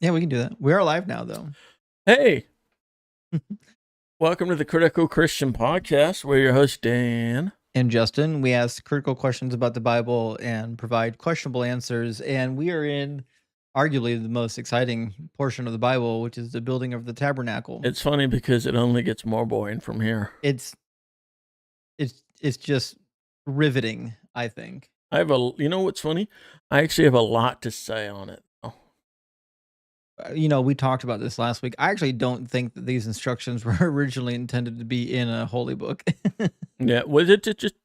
Yeah, we can do that. We are live now, though. Hey, welcome to the Critical Christian Podcast. We're your host, Dan. And Justin, we ask critical questions about the Bible and provide questionable answers. And we are in arguably the most exciting portion of the Bible, which is the building of the tabernacle. It's funny because it only gets more boring from here. It's just riveting, I think. You know what's funny? I actually have a lot to say on it. We talked about this last week. I actually don't think that these instructions were originally intended to be in a holy book. Yeah, was it just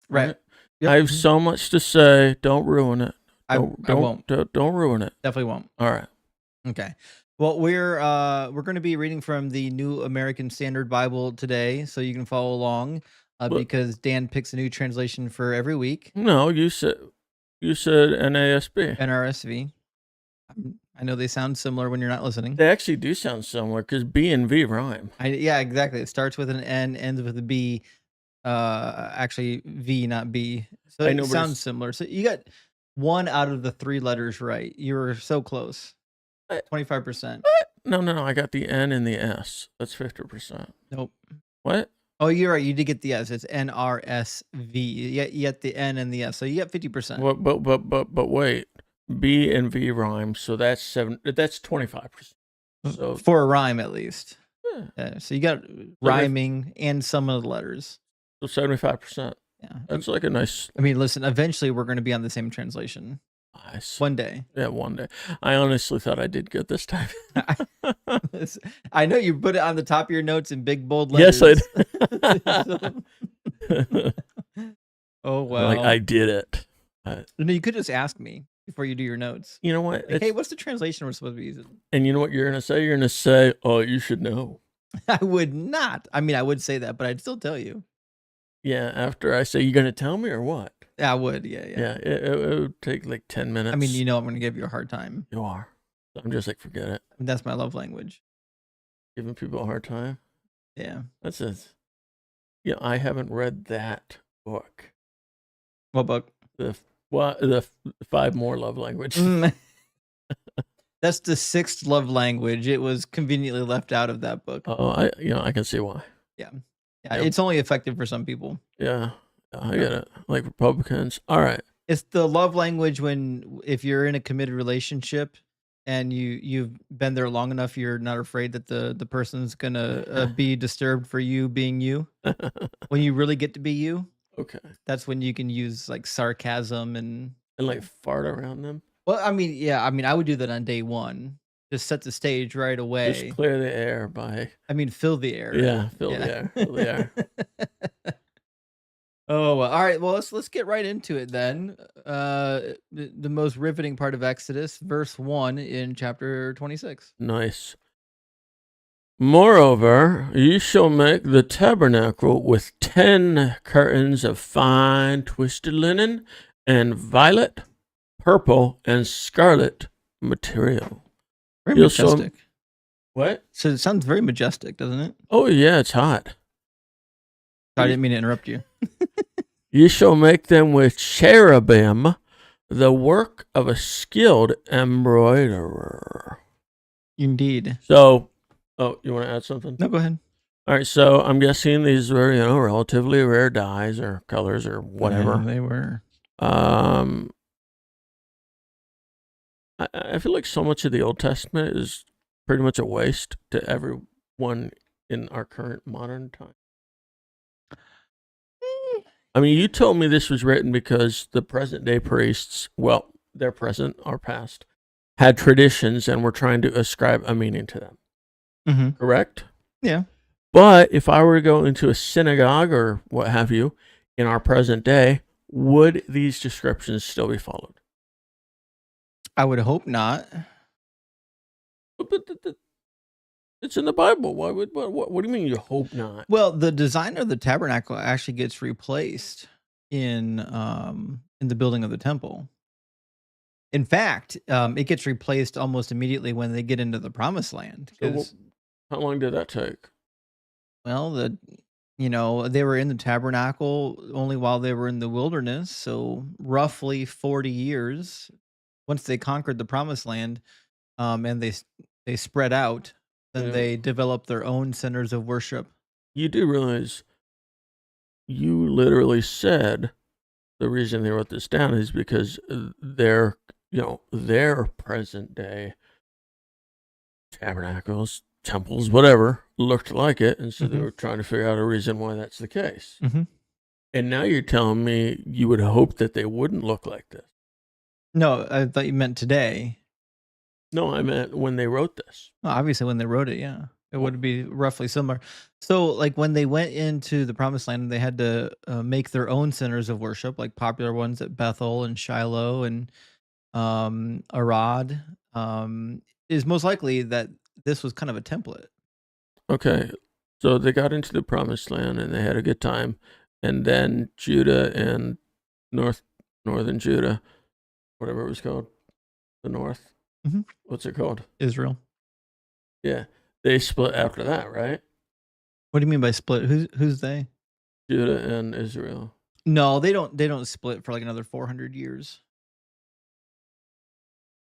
right? Yep. I have so much to say. Don't ruin it. I won't. Don't ruin it. Definitely won't. All right. Okay. Well, we're going to be reading from the New American Standard Bible today, so you can follow along. Because Dan picks a new translation for every week. No, you said NASB. NRSV. I know they sound similar when you're not listening. They actually do sound similar because B and V rhyme. Yeah, exactly. It starts with an N, ends with a B. Actually, V, not B. So it sounds similar. So you got 1 out of the 3 letters right. You were so close. 25%. No. I got the N and the S. That's 50%. Nope. What? Oh, you're right. You did get the S. It's NRSV. You get the N and the S. So you got 50%. But wait. B and V rhyme, so that's 25%. So for a rhyme, at least. Yeah. So you got rhyming and some of the letters. So 75%. Yeah, that's like a nice. I mean, listen. Eventually, we're going to be on the same translation. Nice. One day. Yeah, one day. I honestly thought I did good this time. I know you put it on the top of your notes in big bold letters. Yes, I did. Oh well. Like I did it. No, you could just ask me before you do your notes. You know what? Like, hey, what's the translation we're supposed to be using? And you know what you're going to say? You're going to say, oh, you should know. I would not. I mean, I would say that, but I'd still tell you. Yeah, after I say, you're going to tell me or what? Yeah, I would. Yeah. Yeah, it would take like 10 minutes. I mean, I'm going to give you a hard time. You are. I'm just like, forget it. That's my love language. Giving people a hard time? Yeah. That's it. Yeah, I haven't read that book. What book? The 5 more love language. That's the 6th love language. It was conveniently left out of that book. Oh, I can see why. Yeah. It's only effective for some people. Yeah, I get it. Like Republicans. All right. It's the love language if you're in a committed relationship and you've been there long enough, you're not afraid that the person's gonna be disturbed for you being you. When you really get to be you. Okay. That's when you can use like sarcasm and like fart around them. Well, I mean, yeah, I would do that on day 1. Just set the stage right away. Just clear the air by. Fill the air. Yeah, fill the air. Fill the air. Oh, well, all right. Well, let's get right into it then. The most riveting part of Exodus, verse 1 in chapter 26. Nice. Moreover, you shall make the tabernacle with 10 curtains of fine twisted linen and violet, purple, and scarlet material. Very majestic. What? So it sounds very majestic, doesn't it? Oh, yeah, it's hot. I didn't mean to interrupt you. You shall make them with cherubim, the work of a skilled embroiderer. Indeed. So, you want to add something? No, go ahead. All right, so I'm guessing these were, relatively rare dyes or colors or whatever. Yeah, they were. I feel like so much of the Old Testament is pretty much a waste to everyone in our current modern time. I mean, you told me this was written because the present day priests, well, their present or past, had traditions and were trying to ascribe a meaning to them. Mm-hmm. Correct? Yeah. But if I were to go into a synagogue or what have you in our present day, would these descriptions still be followed? I would hope not. But it's in the Bible. Why would what do you mean you hope not? Well, the design of the tabernacle actually gets replaced in the building of the temple. In fact, it gets replaced almost immediately when they get into the promised land. So how long did that take? Well, they were in the tabernacle only while they were in the wilderness, so roughly 40 years. once they conquered the promised land, and they spread out, then Yeah. they developed their own centers of worship. You do realize you literally said the reason they wrote this down is because their present day tabernacles, temples, whatever, looked like it. And so they Mhm. were trying to figure out a reason why that's the case. Mhm. And now you're telling me you would hope that they wouldn't look like this. No, I thought you meant today. No, I meant when they wrote this. Well, obviously, when they wrote it, yeah, it Well, would be roughly similar. So, like when they went into the Promised Land, they had to make their own centers of worship, like popular ones at Bethel and Shiloh and Arad. Is most likely that this was kind of a template. okay. So they got into the promised land and they had a good time. And then Judah and northern Judah, whatever it was called, the north. Mhm. What's it called? Israel. Yeah. They split after that, right? What do you mean by split? Who's they? Judah and Israel. No, they don't. They don't split for like another 400 years.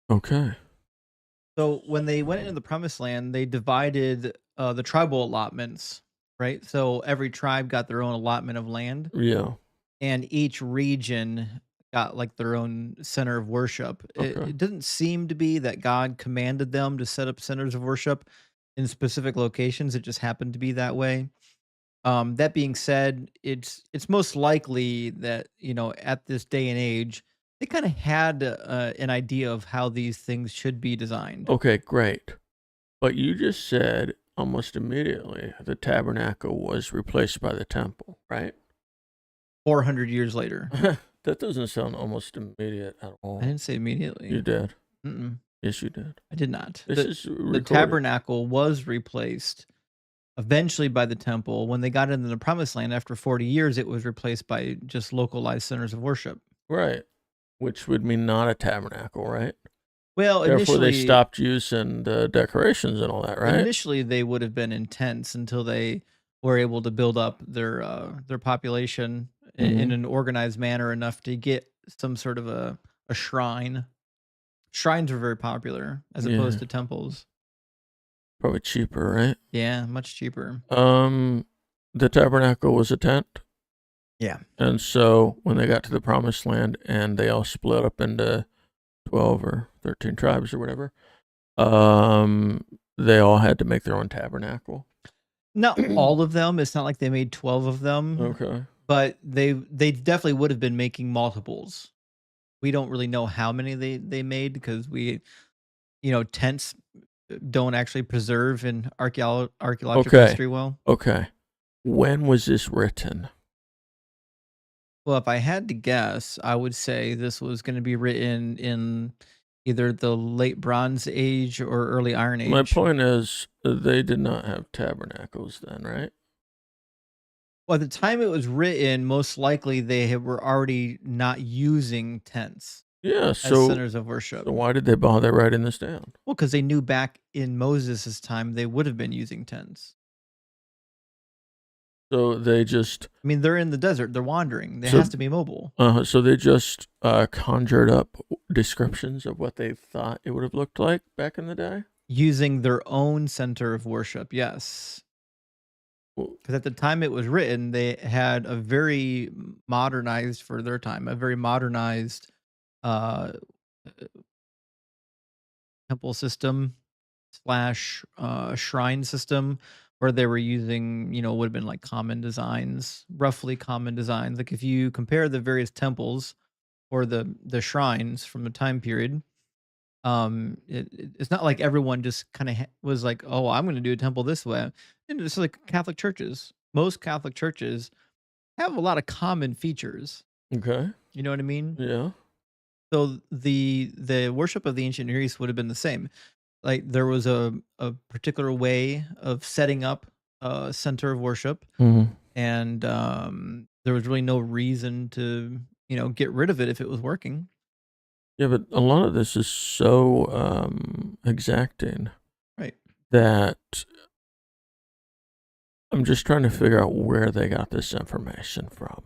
Okay. So when they went into the promised land, they divided the tribal allotments, right? So every tribe got their own allotment of land, Yeah. and each region got like their own center of worship. Okay. It didn't seem to be that God commanded them to set up centers of worship in specific locations. It just happened to be that way. That being said, it's most likely that at this day and age, they kind of had an idea of how these things should be designed. Okay, great. But you just said almost immediately the tabernacle was replaced by the temple, right? 400 years later. That doesn't sound almost immediate at all. I didn't say immediately. You did. Mm-mm, Yes, you did. I did not. This is The recorded. tabernacle was replaced eventually by the temple. When they got into the promised land after 40 years, it was replaced by just localized centers of worship. Right. Which would mean not a tabernacle, right? Well, Therefore, they initially, stopped use and decorations and all that, right? initially they would have been in tents until they were able to build up their population in Mhm. an organized manner enough to get some sort of a shrine. Shrines were very popular as Yeah. opposed to temples. Probably cheaper, right? Yeah, much cheaper. The tabernacle was a tent. Yeah. And so when they got to the promised land and they all split up into 12 or 13 tribes or whatever, they all had to make their own tabernacle. Not all of them. It's not like they made 12 of them, Okay. but they definitely would have been making multiples. We don't really know how many they made because tents don't actually preserve in archaeological Okay. history well. Okay. When was this written? Well, if I had to guess, I would say this was going to be written in either the late Bronze Age or early Iron Age. My point is, they did not have tabernacles then, right? Well, at the time it was written, most likely were already not using tents Yeah. as So centers of worship. why did they bother writing this down? Well, because they knew back in Moses' time they would have been using tents. So they just I mean, they're in the desert, they're wandering. They So- has to be mobile. so they just conjured up descriptions of what they thought it would have looked like back in the day. Using their own center of worship, yes. Well, Because at the time it was written, they had a very modernized, for their time, a very modernized uh, temple system slash shrine system where they were using, would have been like common designs, roughly common designs. Like if you compare the various temples or the shrines from the time period, it's not like everyone just kind of was like, oh, I'm going to do a temple this way. And it's like Catholic churches. Most Catholic churches have a lot of common features. okay. You know what I mean? Yeah. So the worship of the ancient Near East would have been the same. Like there was a particular way of setting up a center of worship, Mm-hmm. and there was really no reason to get rid of it if it was working. Yeah, but a lot of this is so exacting Right. that I'm just trying to figure out where they got this information from.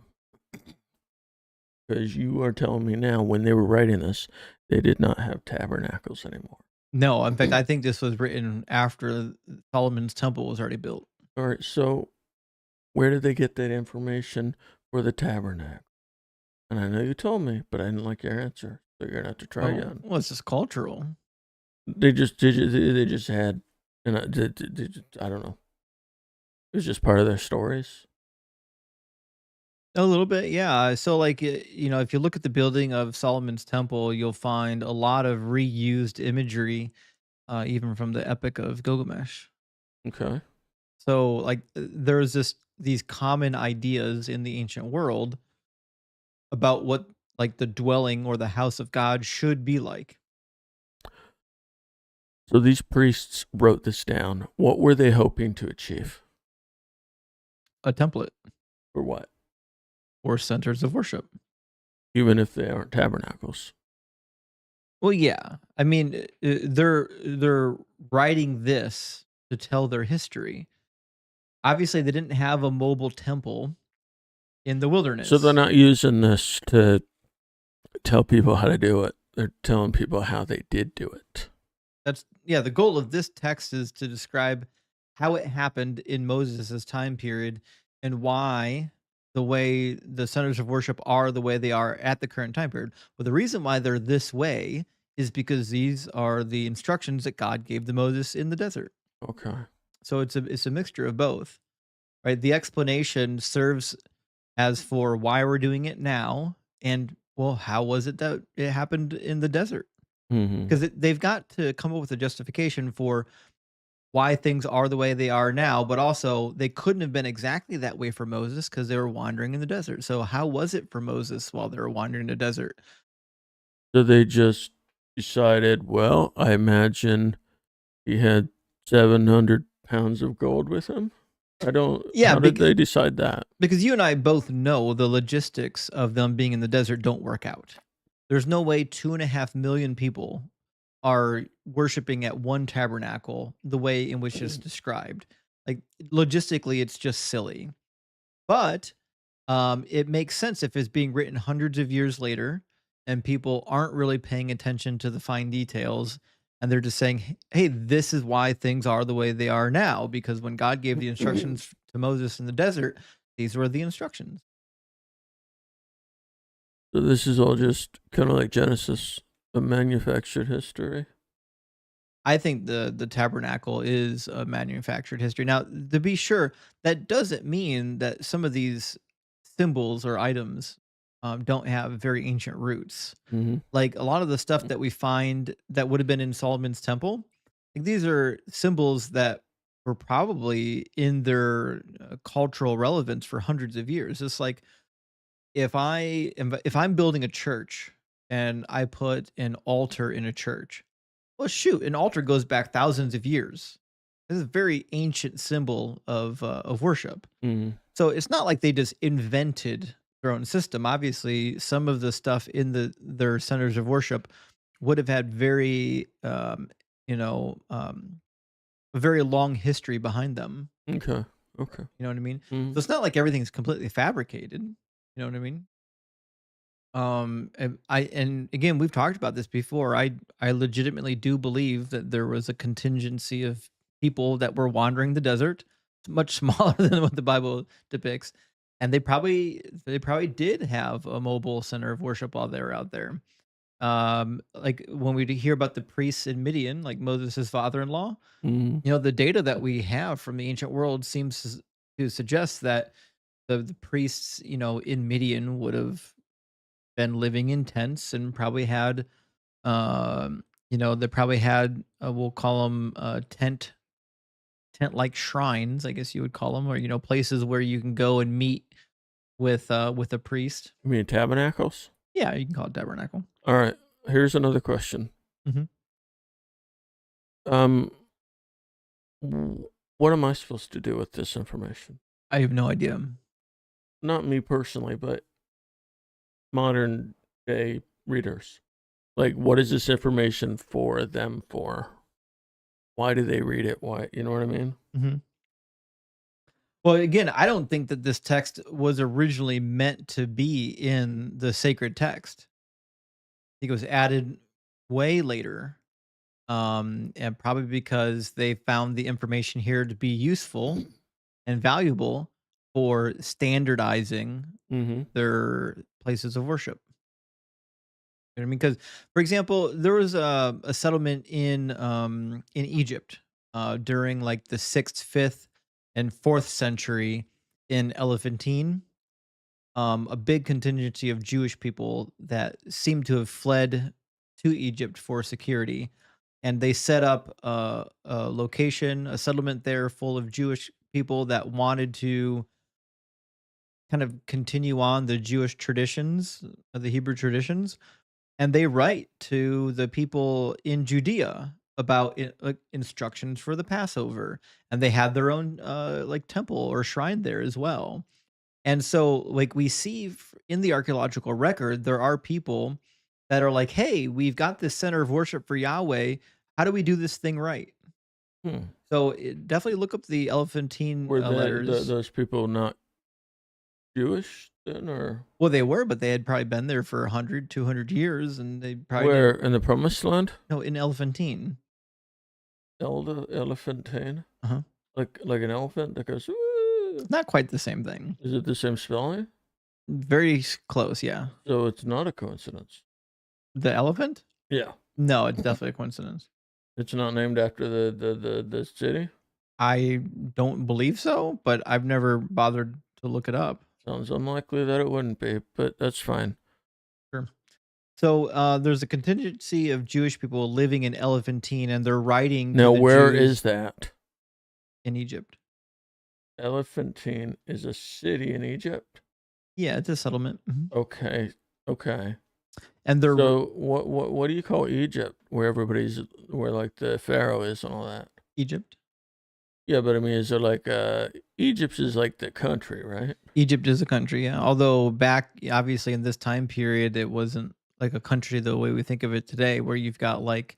Because you are telling me now when they were writing this, they did not have tabernacles anymore. No, in fact, I think this was written after Solomon's temple was already built. All right, so where did they get that information for the tabernacle? And I know you told me, but I didn't like your answer, so you're gonna have to try again. Well, it's just cultural. They just had, and I don't know. It was just part of their stories. A little bit, yeah. So, like, if you look at the building of Solomon's temple, you'll find a lot of reused imagery, even from the Epic of Gilgamesh. Okay. So, like, there's these common ideas in the ancient world about what, like, the dwelling or the house of God should be like. So these priests wrote this down. What were they hoping to achieve? A template For what? or centers of worship. Even if they aren't tabernacles. Well, yeah. I mean, they're writing this to tell their history. Obviously, they didn't have a mobile temple in the wilderness. So they're not using this to tell people how to do it. They're telling people how they did do it. The goal of this text is to describe how it happened in Moses' time period and why the way the centers of worship are the way they are at the current time period. Well, the reason why they're this way is because these are the instructions that God gave to Moses in the desert. Okay. So it's a mixture of both, right? The explanation serves as for why we're doing it now, and well, how was it that it happened in the desert? Mm-hmm. Because they've got to come up with a justification for why things are the way they are now, but also they couldn't have been exactly that way for Moses because they were wandering in the desert. So how was it for Moses while they were wandering in the desert? So they just decided, well, I imagine he had 700 pounds of gold with him. How did they decide that? Because you and I both know the logistics of them being in the desert don't work out. There's no way 2.5 million people are worshiping at one tabernacle the way in which it's described. Like, logistically, it's just silly. But it makes sense if it's being written hundreds of years later and people aren't really paying attention to the fine details and they're just saying, hey, this is why things are the way they are now. Because when God gave the instructions to Moses in the desert, these were the instructions. So this is all just kind of like Genesis, a manufactured history. I think the tabernacle is a manufactured history. Now, to be sure, that doesn't mean that some of these symbols or items don't have very ancient roots. Mm-hmm. Like a lot of the stuff that we find that would have been in Solomon's temple, like these are symbols that were probably in their cultural relevance for hundreds of years. It's like if I'm building a church and I put an altar in a church, well, shoot, an altar goes back thousands of years. This is a very ancient symbol of worship. Mm-hmm. So it's not like they just invented their own system. Obviously, some of the stuff in their centers of worship would have had a very long history behind them. Okay. Okay. You know what I mean? Mm-hmm. So it's not like everything's completely fabricated. You know what I mean? And again, we've talked about this before. I legitimately do believe that there was a contingency of people that were wandering the desert, much smaller than what the Bible depicts, and they probably did have a mobile center of worship while they were out there. Like when we hear about the priests in Midian, like Moses' father-in-law, Mm-hmm. the data that we have from the ancient world seems to suggest that the priests, in Midian would have been living in tents and probably had, they probably had, we'll call them tent like shrines, I guess you would call them, or places where you can go and meet with a priest. You mean tabernacles? Yeah, you can call it tabernacle. All right. Here's another question. Mhm. What am I supposed to do with this information? I have no idea. Not me personally, but modern day readers. Like, what is this information for them for? Why do they read it? Why, you know what I mean? Mhm. Well, again, I don't think that this text was originally meant to be in the sacred text. I think it was added way later, and probably because they found the information here to be useful and valuable for standardizing Mm-hmm. their places of worship. You know what I mean? Because, for example, there was a settlement in Egypt during like the sixth, fifth, and fourth century in Elephantine. A big contingency of Jewish people that seem to have fled to Egypt for security, and they set up a location, a settlement there full of Jewish people that wanted to kind of continue on the Jewish traditions, the Hebrew traditions, and they write to the people in Judea about like instructions for the Passover, and they have their own like temple or shrine there as well. And so, like we see in the archaeological record, there are people that are like, "Hey, we've got this center of worship for Yahweh. How do we do this thing right?" Hmm. So definitely look up the Elephantine Were letters. those people not Jewish then, or Well, they were, but they had probably been there for 100, 200 years, and they probably where didn't. in the Promised Land? No, in Elephantine. Elephantine, Uh-huh. like an elephant that goes. "Woo." It's not quite the same thing. Is it the same spelling? Very close, yeah. So it's not a coincidence. The elephant? Yeah, No, it's definitely a coincidence. it's not named after the city. I don't believe so, but I've never bothered to look it up. Sounds unlikely that it wouldn't be, but that's fine. Sure. So there's a contingency of Jewish people living in Elephantine, and they're writing to Now, the where Jews is that? in Egypt. Elephantine is a city in Egypt. Yeah, it's a settlement. Okay, okay. And they're So what do you call Egypt, where everybody's where like the Pharaoh is and all that? Egypt. Yeah, but I mean, is it like Egypt is like the country, right? Egypt is a country, yeah. Although back, obviously, in this time period, it wasn't like a country the way we think of it today, where you've got like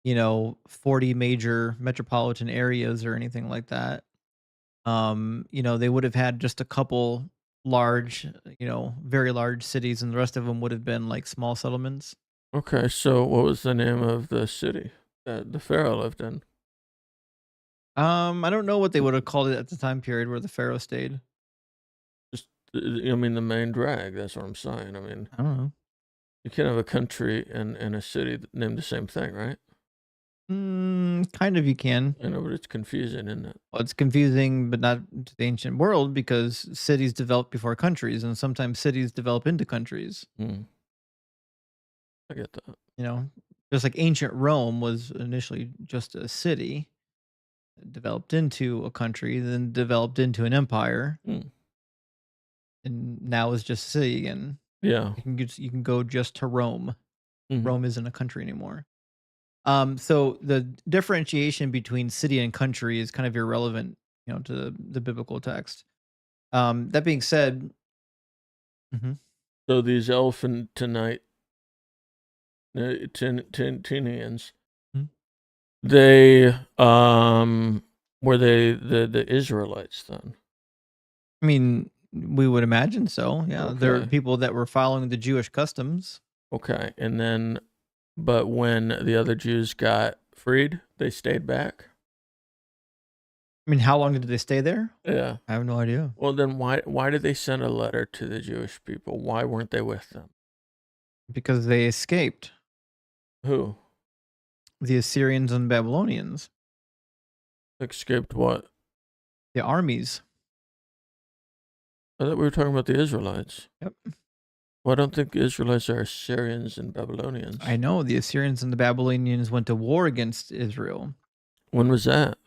40 major metropolitan areas or anything like that. They would have had just a couple large, very large cities, and the rest of them would have been like small settlements. Okay, so what was the name of the city that the Pharaoh lived in? I don't know what they would have called it at the time period where the pharaoh stayed. Just, I mean, the main drag. That's what I'm saying. I mean, I don't know. you can't have a country and a city named the same thing, right? Kind of you can. I know, but it's confusing, isn't it? Well, it's confusing, but not to the ancient world because cities develop before countries, and sometimes cities develop into countries. Hmm. I get that. You know, just like ancient Rome was initially just a city, developed into a country, then developed into an empire, Hmm. and now is just a city again. Yeah. You can go just to Rome. Hmm. Rome isn't a country anymore. So the differentiation between city and country is kind of irrelevant, to the biblical text. That being said, mhm, So these Elephantinites, Tinians, mhm. they were they the Israelites then? I mean, we would imagine so. Yeah, there are Okay. people that were following the Jewish customs. Okay, and then, but when the other Jews got freed, they stayed back. I mean, how long did they stay there? Yeah. I have no idea. Well, then why did they send a letter to the Jewish people? Why weren't they with them? Because they escaped Who the Assyrians and Babylonians, escaped what? the armies. I thought we were talking about the Israelites. Yep. Well, I don't think the Israelites are Assyrians and Babylonians. I know the Assyrians and the Babylonians went to war against Israel. When was that?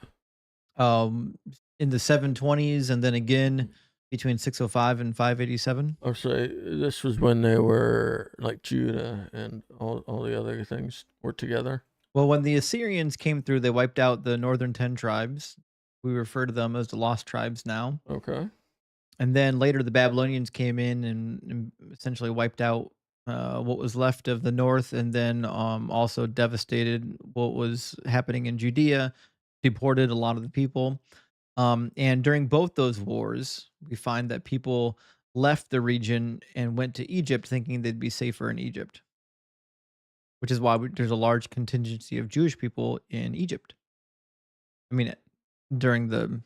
Um, in the 720s, and then again between 605 and 587. I'll say this was when they were like Judah and all the other things were together. Well, when the Assyrians came through, they wiped out the northern 10 tribes. We refer to them as the lost tribes now. Okay. And then later, the Babylonians came in and essentially wiped out what was left of the north, and then also devastated what was happening in Judea, deported a lot of the people. And during both those wars, we find that people left the region and went to Egypt thinking they'd be safer in Egypt, which is why there's a large contingency of Jewish people in Egypt. I mean, during the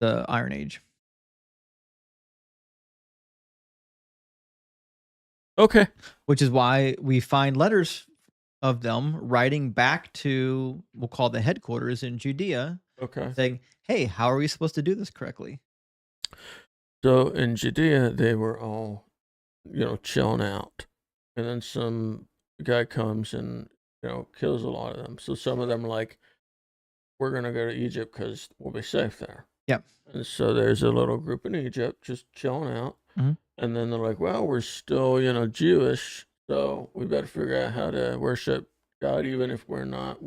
Iron Age. Okay. Which is why we find letters of them writing back to, we'll call the headquarters in Judea, Okay. saying, "Hey, how are we supposed to do this correctly?" So in Judea, they were all, chilling out. And then some guy comes and, kills a lot of them. So some of them are like, we're going to go to Egypt because we'll be safe there. Yeah. And so there's a little group in Egypt just chilling out. Mhm. And then they're like, well, we're still, Jewish. So we better figure out how to worship God even if we're not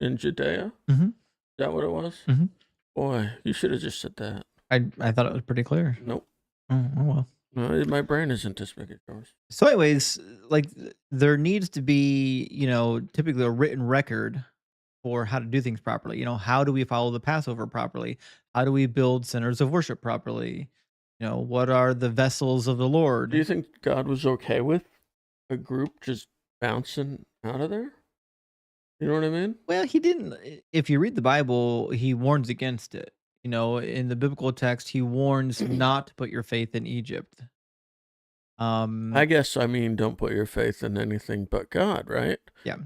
in Judea. Mhm. Is that what it was? Mhm. Boy, you should have just said that. I thought it was pretty clear. Nope. Oh well. No, my brain isn't as big as yours. So, anyways, like there needs to be, typically a written record for how to do things properly. How do we follow the Passover properly? How do we build centers of worship properly? What are the vessels of the Lord? Do you think God was okay with a group just bouncing out of there? You know what I mean? Well, he didn't. If you read the Bible, he warns against it. In the biblical text, he warns not to put your faith in Egypt. I guess don't put your faith in anything but God, right? Yeah.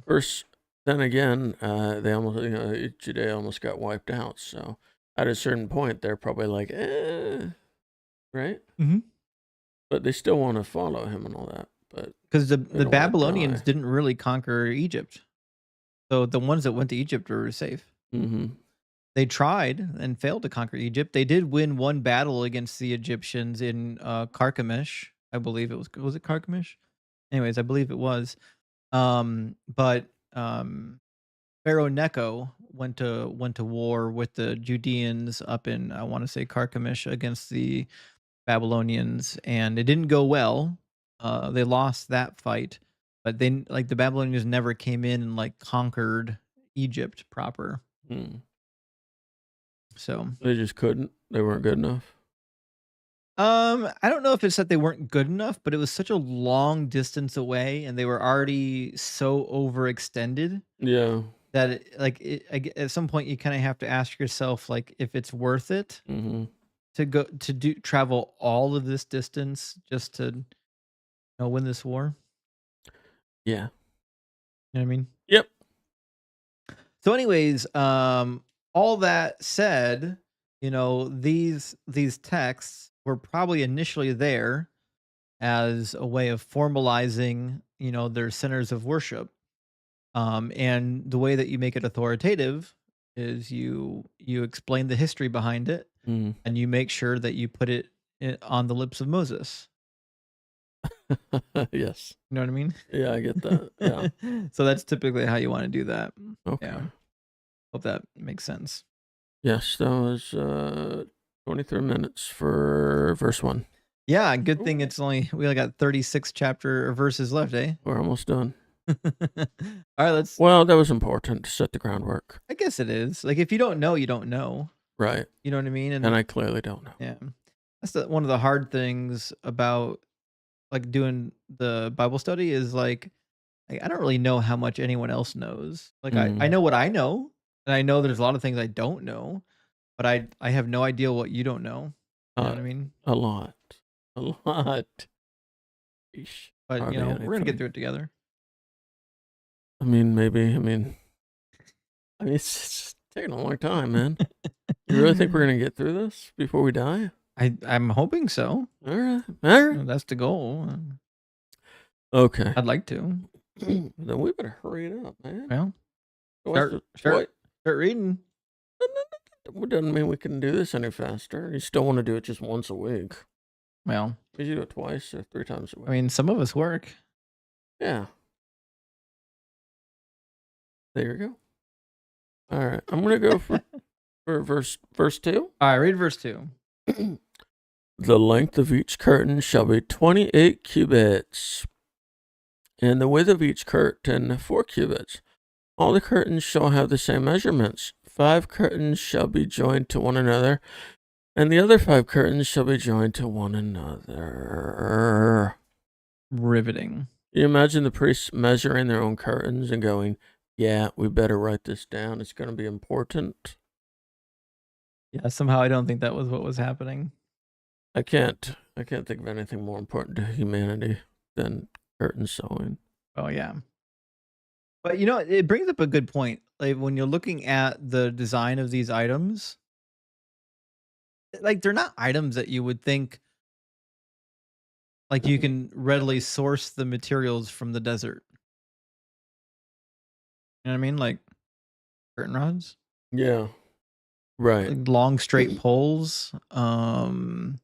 Then again, they almost Judea almost got wiped out. So at a certain point, they're probably like, right? Mm-hmm. But they still want to follow him and all that. But because the Babylonians didn't really conquer Egypt, so the ones that went to Egypt were safe. Mm-hmm. They tried and failed to conquer Egypt. They did win one battle against the Egyptians in Carchemish. I believe it was it Carchemish? Anyways, I believe it was. But Pharaoh Necho went to war with the Judeans up in, I want to say, Carchemish against the Babylonians, and it didn't go well. They lost that fight, but then the Babylonians never came in and conquered Egypt proper. So they just couldn't. They weren't good enough. I don't know if it's that they weren't good enough, but it was such a long distance away, and they were already so overextended. Yeah. That at some point you kind of have to ask yourself if it's worth it to travel all of this distance just to win this war. Yeah. You know what I mean? Yep. So anyways, all that said, these texts were probably initially there as a way of formalizing, their centers of worship. And the way that you make it authoritative is you explain the history behind it, and you make sure that you put it on the lips of Moses. Yes. You know what I mean? Yeah, I get that. Yeah. So that's typically how you want to do that. Okay. Yeah. Hope that makes sense. Yes, that was 23 minutes for verse 1. Yeah, good thing we only got 36 chapter verses left, eh? We're almost done. All right, Well, that was important to set the groundwork. I guess it is. If you don't know, you don't know. Right. You know what I mean? And I clearly don't know. Yeah. That's one of the hard things about doing the Bible study is I don't really know how much anyone else knows. I know what I know, and I know there's a lot of things I don't know, but I have no idea what you don't know. You know what I mean? A lot. Eesh. But we're gonna get through it together. Maybe. It's taking a long time, man. You really think we're gonna get through this before we die? I'm hoping so. All right. That's the goal. Okay. I'd like to. Then we better hurry it up, man. Well, start reading. It doesn't mean we can do this any faster. You still want to do it just once a week. Well, you do it twice or 3 times a week. Some of us work. Yeah. There you go. All right. I'm going to go for verse 2. All right, read verse 2. The length of each curtain shall be 28 cubits, and the width of each curtain 4 cubits. All the curtains shall have the same measurements, 5 curtains shall be joined to one another, and the other 5 curtains shall be joined to one another. Riveting. You imagine the priests measuring their own curtains and going, yeah, we better write this down. It's going to be important. Yeah, somehow I don't think that was what was happening. I can't think of anything more important to humanity than curtain sewing. Oh yeah. But it brings up a good point. Like when you're looking at the design of these items, like they're not items that you would think like you can readily source the materials from the desert. You know what I mean? Like curtain rods, Yeah. Right. like long straight poles, violet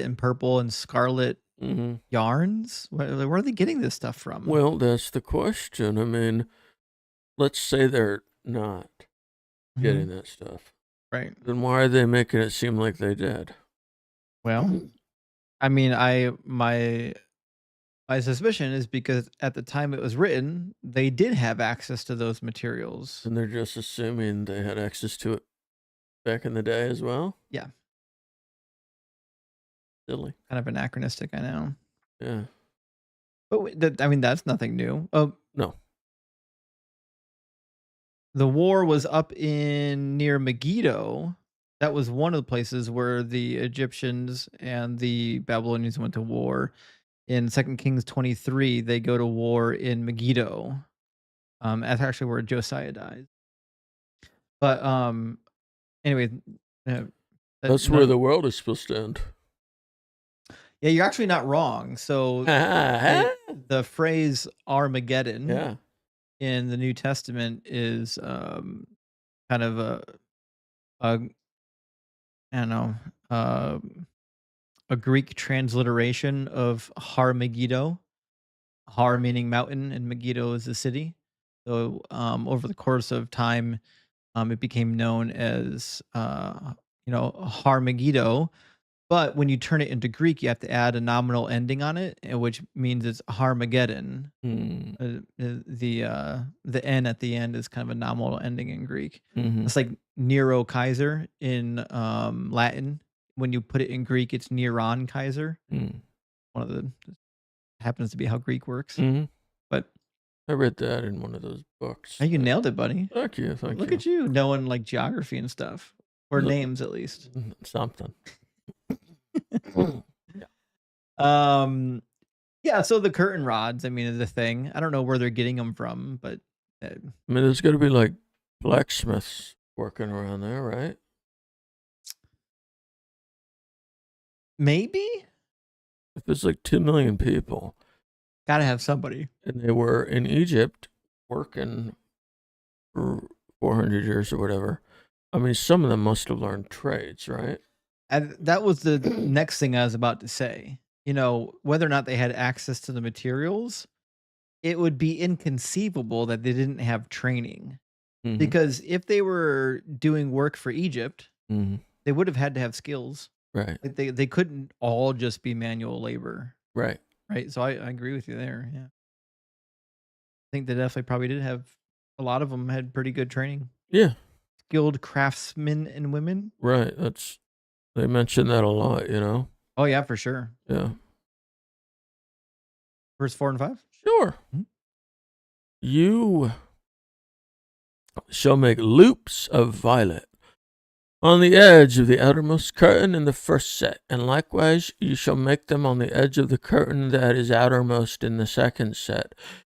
and purple and scarlet Mm-hmm. yarns. Where are they getting this stuff from? Well, that's the question. I mean, let's say they're not getting that stuff. Right. Then why are they making it seem like they did? Well, I mean, my suspicion is because at the time it was written, they did have access to those materials. And they're just assuming they had access to it back in the day as well? Yeah. Silly. Kind of anachronistic, I know. Yeah. But that's nothing new. Oh, No. the war was up in near Megiddo. That was one of the places where the Egyptians and the Babylonians went to war. In 2 Kings 23, they go to war in Megiddo. That's actually where Josiah dies. But anyway, That's where the world is supposed to end. Yeah, you're actually not wrong. So the phrase Armageddon in the New Testament is kind of a I don't know, a Greek transliteration of Har Megiddo. Har meaning mountain, and Megiddo is the city. So over the course of time, it became known as Har Megiddo. But when you turn it into Greek, you have to add a nominal ending on it, which means it's Harmageddon. The N at the end is kind of a nominal ending in Greek. It's like Nero Kaiser in Latin. When you put it in Greek, it's Neron Kaiser. One of the happens to be how Greek works. But I read that in one of those books. you nailed it, buddy. Thank you. Look at you knowing like geography and stuff, or names at least. Something. Yeah, so the curtain rods, I mean, is a thing. I don't know where they're getting them from, but I mean, there's got to be like blacksmiths working around there, right? Maybe. If there's like 2 million people, gotta have somebody. And they were in Egypt working for 400 years or whatever. I mean, some of them must have learned trades, right? And that was the next thing I was about to say. Whether or not they had access to the materials, it would be inconceivable that they didn't have training. Because if they were doing work for Egypt, they would have had to have skills. Right. Like they couldn't all just be manual labor. Right. Right. So I agree with you there. Yeah. I think they definitely probably did have, a lot of them had pretty good training. Yeah. Skilled craftsmen and women. Right. They mention that a lot, Oh yeah, for sure. Yeah. Verse 4 and 5? Sure. You shall make loops of violet on the edge of the outermost curtain in the first set, and likewise you shall make them on the edge of the curtain that is outermost in the second set.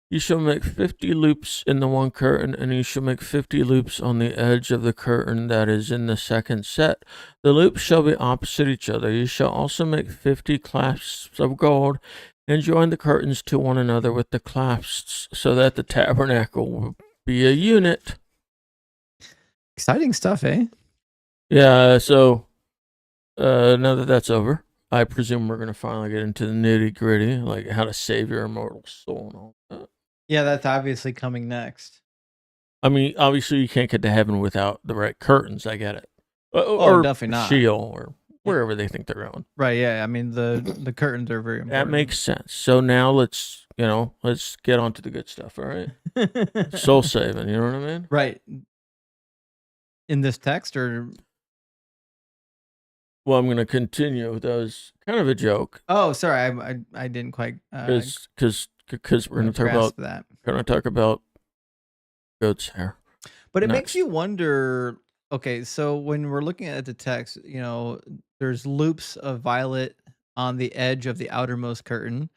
You shall make 50 loops in the one curtain, and you shall make 50 loops on the edge of the curtain that is in the second set. The loops shall be opposite each other. You shall also make 50 clasps of gold, and join the curtains to one another with the clasps, so that the tabernacle will be a unit. Exciting stuff, eh? Yeah, so now that that's over, I presume we're going to finally get into the nitty gritty, like how to save your immortal soul and all that. Yeah, that's obviously coming next. I mean, obviously you can't get to heaven without the right curtains. I get it. Or definitely not. Shield or wherever they think they're going. Right. Yeah. I mean, the curtains are very That important. makes sense. So now let's get on to the good stuff. All right, soul saving. You know what I mean? Right. In this text, or Well, I'm going to continue. That was kind of a joke oh, sorry, I didn't quite because we're going to grasp that. talk about goat's hair. But it makes next. you wonder. Okay, so when we're looking at the text, there's loops of violet on the edge of the outermost curtain,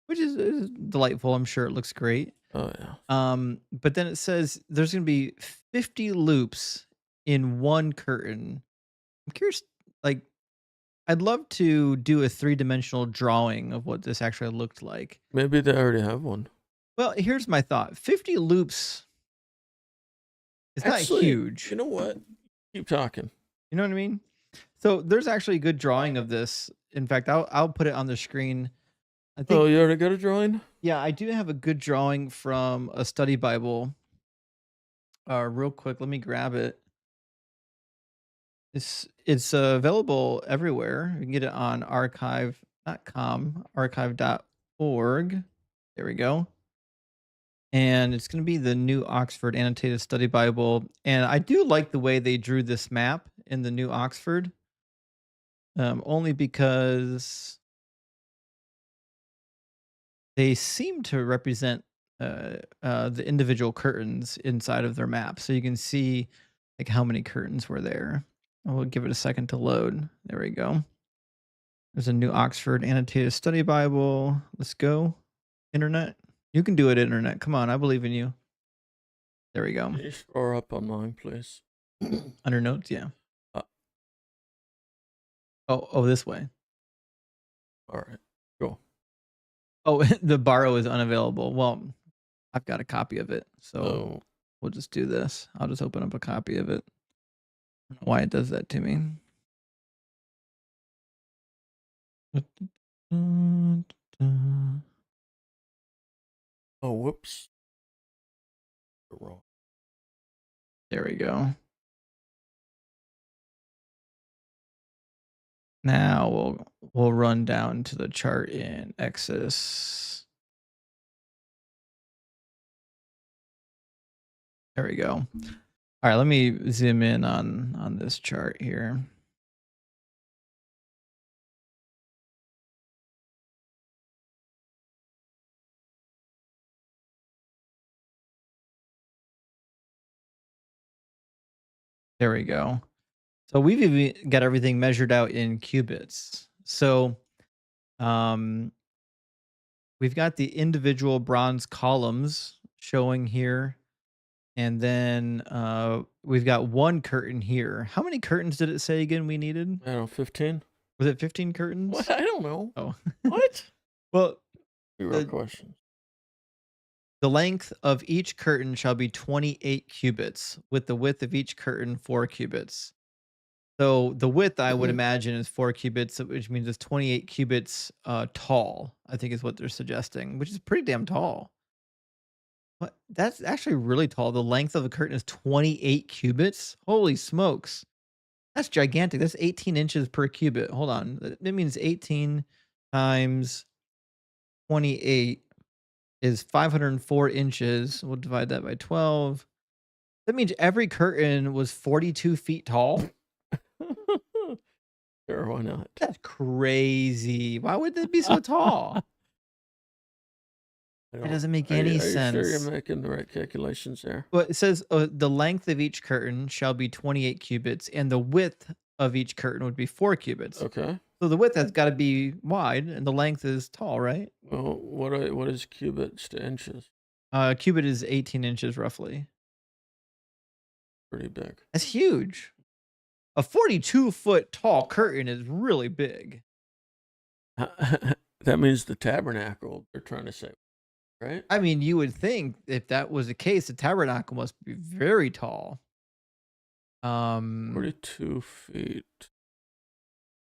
which is delightful. I'm sure it looks great. Oh yeah. But then it says there's going to be 50 loops in one curtain. I'm curious, like, I'd love to do a 3-dimensional drawing of what this actually looked like. Maybe they already have one. Well, here's my thought. 50 loops is not huge. You know what? Keep talking. You know what I mean? So there's actually a good drawing of this. In fact, I'll put it on the screen. I think. Oh, you already got a drawing? Yeah, I do have a good drawing from a study Bible. Real quick, let me grab it. It's available everywhere. You can get it on archive.com, archive.org. There we go. And it's going to be the New Oxford Annotated Study Bible. And I do like the way they drew this map in the New Oxford, only because they seem to represent the individual curtains inside of their map. So you can see like how many curtains were there. We'll give it a second to load. There we go. There's a New Oxford Annotated Study Bible. Let's go. Internet. You can do it, internet. Come on, I believe in you. There we go. Can you scroll up on mine, please? Under notes, yeah. Oh, this way. All right, go. Oh, the borrow is unavailable. Well, I've got a copy of it, so we'll just do this. I'll just open up a copy of it. I don't know why it does that to me. Oh, whoops. Wrong. There we go. Now we'll run down to the chart in Exodus. There we go. All right, let me zoom in on this chart here. There we go. So we've even got everything measured out in cubits. So we've got the individual bronze columns showing here. And then we've got one curtain here. How many curtains did it say again we needed? I don't know, 15? Was it 15 curtains? What? I don't know. Oh. What? Well, Real question. The length of each curtain shall be 28 cubits, with the width of each curtain 4 cubits. So the width, I would imagine, is 4 cubits, which means it's 28 cubits tall, I think is what they're suggesting, which is pretty damn tall. What? That's actually really tall. The length of the curtain is 28 cubits? Holy smokes. That's gigantic. That's 18 inches per cubit. Hold on. That means 18 times 28 is 504 inches. We'll divide that by 12. That means every curtain was 42 feet tall. Sure, why not? That's crazy. Why would that be so tall? It doesn't make any sense. Are you sure you're making the right calculations there? Well, it says the length of each curtain shall be 28 cubits, and the width of each curtain would be 4 cubits. Okay. So the width has got to be wide, and the length is tall, right? Well, what is cubits to inches? Cubit is 18 inches roughly. Pretty big. That's huge. A 42-foot tall curtain is really big. That means the tabernacle, they're trying to say, right? I mean, you would think if that was the case, the tabernacle must be very tall. 42 feet.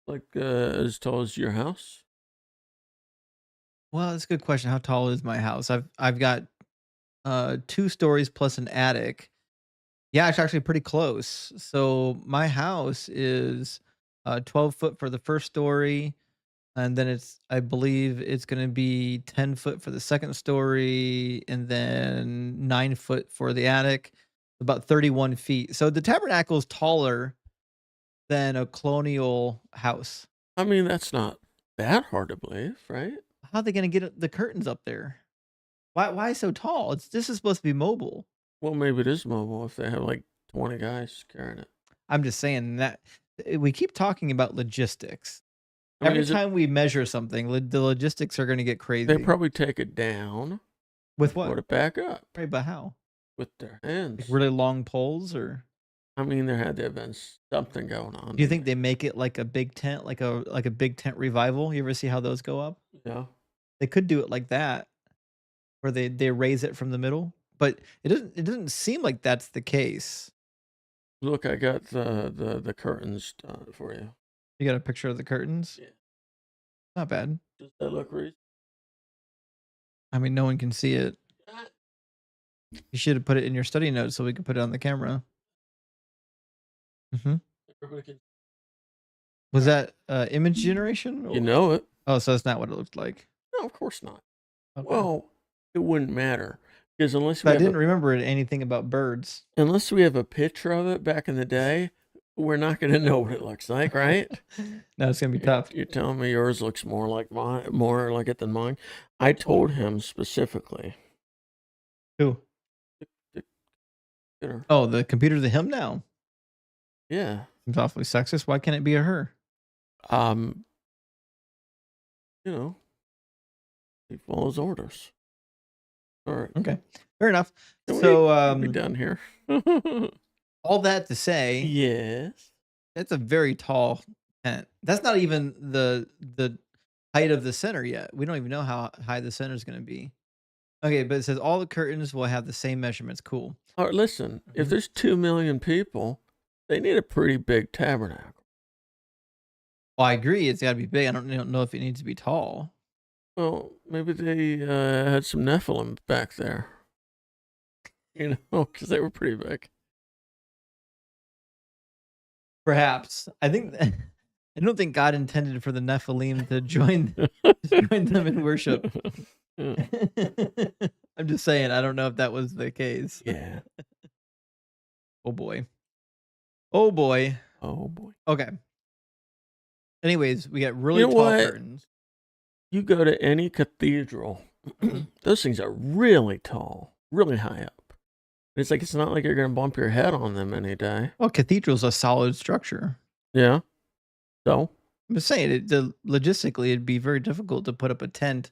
Like as tall as your house? Well, that's a good question. How tall is my house? I've got 2 stories plus an attic. Yeah, it's actually pretty close. So my house is 12 foot for the first story, and then I believe it's gonna be 10 foot for the second story, and then 9 foot for the attic, about 31 feet. So the tabernacle is taller than a colonial house. I mean, that's not that hard to believe, right? How are they gonna get the curtains up there? Why so tall? This is supposed to be mobile. Well, maybe it is mobile if they have like 20 guys carrying it. I'm just saying that we keep talking about logistics. I mean, Every is it? time we measure something, the logistics are gonna get They crazy. probably take it down, With put what? it back up Right, but how? with their Like hands. really long poles, or I mean, there had to have been something going on. do you think they make it like a big tent, like a big tent revival? You ever see how those go up? Yeah. They could do it like that, where they raise it from the middle, but it doesn't seem like that's the case. Look, I got the curtains for you. You got a picture of the curtains? Yeah. Not bad. Does that look reasonable? I mean, no one can see it. You should have put it in your study notes so we could put it on the camera. Mhm. Everybody can. Was that, image generation? You know it. Oh, so that's not what it looked like. No, of course not. Okay. Well, it wouldn't matter because But I didn't remember anything about birds. unless we have a picture of it back in the day, we're not going to know what it looks like, right? No, it's gonna be tough. You're telling me yours looks more like mine, more like it than mine. I told him specifically. Who? The, the, Oh, the computer's a him now. yeah. It's awfully sexist. Why can't it be a her? Um. You know, he follows orders. All right. Okay, fair enough. Can So, we be done here? all that to say, Yes. that's a very tall tent. That's not even the height of the center yet. We don't even know how high the center is gonna be. Okay, but it says all the curtains will have the same measurements. Cool. All right, listen, if Mhm. there's 2 million people, they need a pretty big tabernacle. Well, I agree. It's got to be big. I don't know if it needs to be tall. Well, maybe they had some Nephilim back there, you know, because they were pretty big. Perhaps. I think. I don't think God intended for the Nephilim to join them in worship. Yeah. I'm just saying. I don't know if that was the case. Yeah. Oh boy. Oh boy. Oh, boy. Okay. Anyways, we got really You know tall what? curtains. You go to any cathedral, those things are really tall, really high up. It's like it's not like you're going to bump your head on them any day. Well, cathedral's a solid structure. Yeah. So, I'm just saying, logistically, it'd be very difficult to put up a tent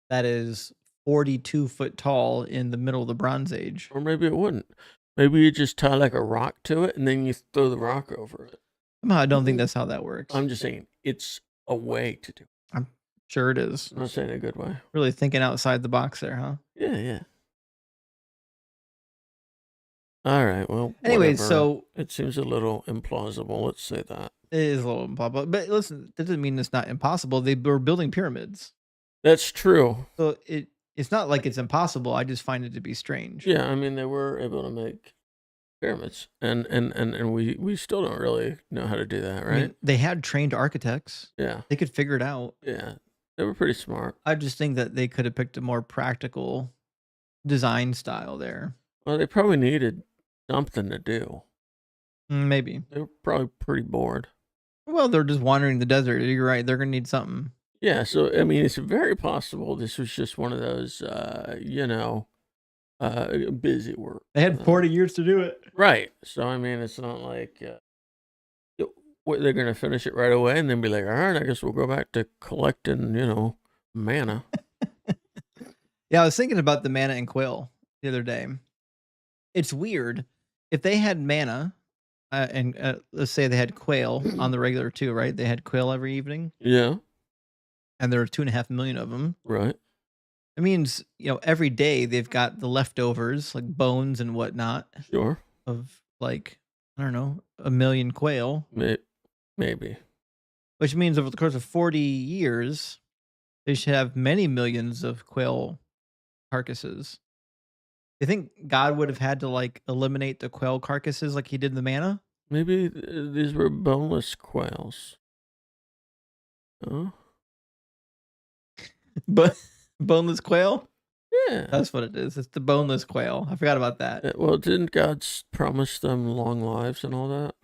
that is 42 foot tall in the middle of the Bronze Age. or maybe it wouldn't. Maybe you just tie like a rock to it and then you throw the rock over it. Somehow, I don't think that's how that works. I'm just saying it's a way to do it. I'm sure it is. I'm not saying a good way. Really thinking outside the box there, huh? Yeah, yeah. All right. Well, Anyways, whatever. so It seems a little implausible. Let's say that. it is a little blah blah. But listen, that doesn't mean it's not impossible. They were building pyramids, That's true. so it's not like it's impossible. I just find it to be strange. Yeah, I mean they were able to make pyramids, and we still don't really know how to do that, I right? mean, they had trained architects. Yeah, They could figure it out. yeah. They were pretty smart. I just think that they could have picked a more practical design style there. Well, they probably needed something to do. Maybe. They were probably pretty bored. Well, they're just wandering the desert. You're right. They're gonna need something. Yeah, so I mean, it's very possible this was just one of those, busy work. They had 40 years to do it. Right. So I mean, it's not like they're going to finish it right away and then be like, all right, I guess we'll go back to collecting, manna. Yeah, I was thinking about the manna and quail the other day. It's weird if they had manna, and let's say they had quail on the regular too, right? They had quail every evening, Yeah. and there were 2.5 million of them. Right. It means every day they've got the leftovers like bones and whatnot Sure. of like I don't know 1 million quail, Maybe. which means over the course of 40 years they should have many millions of quail carcasses. You think God would have had to like eliminate the quail carcasses like he did the manna? Maybe these were boneless quails. Oh, But boneless quail? yeah. That's what it is. It's the boneless quail. I forgot about that. Well, didn't God promise them long lives and all that?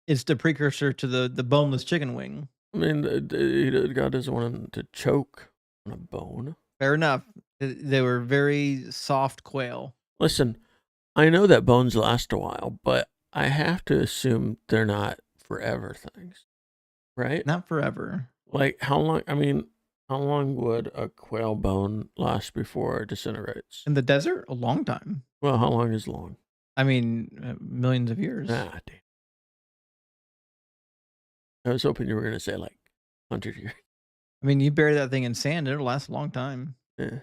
It's the precursor to the boneless chicken wing. I mean, God doesn't want them to choke on a bone. Fair enough. They were very soft quail. Listen, I know that bones last a while, but I have to assume they're not forever things, right? Not forever. Like, how long? I mean, how long would a quail bone last before it disintegrates? In the desert, a long time. Well, how long is long? I mean, millions of years. Ah, damn. I was hoping you were going to say like 100 years. I mean, you bury that thing in sand, it'll last a long time. Yeah.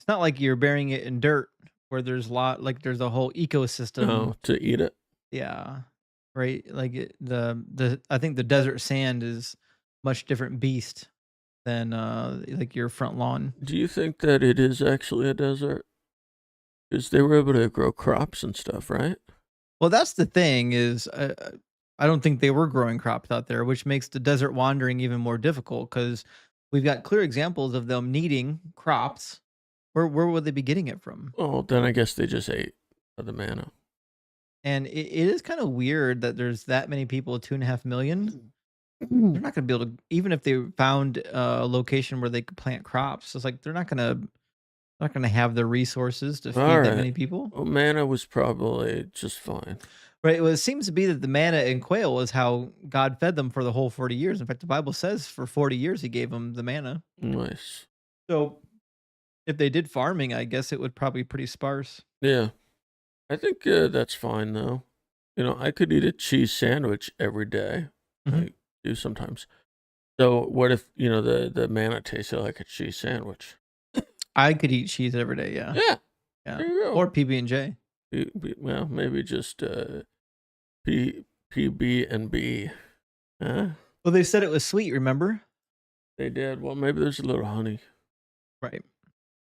It's not like you're burying it in dirt where there's there's a whole ecosystem. No, to eat it. Yeah. Right. Like I think the desert sand is much different beast than like your front lawn. Do you think that it is actually a desert? Because they were able to grow crops and stuff, right? Well, that's the thing is I don't think they were growing crops out there, which makes the desert wandering even more difficult because we've got clear examples of them needing crops. Where would they be getting it from? Oh, then I guess they just ate the manna. And it is kind of weird that there's that many people, 2.5 million. They're not going to be able to, even if they found a location where they could plant crops. It's like they're not going to have the resources to feed that many people. Well, manna was probably just fine. Right. Well, it seems to be that the manna and quail was how God fed them for the whole 40 years. In fact, the Bible says for 40 years he gave them the manna. Nice. So if they did farming, I guess it would probably be pretty sparse. Yeah. I think that's fine, though. You know, I could eat a cheese sandwich every day. I do sometimes. So what if, the manna tasted like a cheese sandwich? I could eat cheese every day. Yeah. Yeah. Yeah. There you go. Or PB&J. Well, maybe just PB and B. Huh? Well, they said it was sweet, remember? They did. Well, maybe there's a little honey. Right.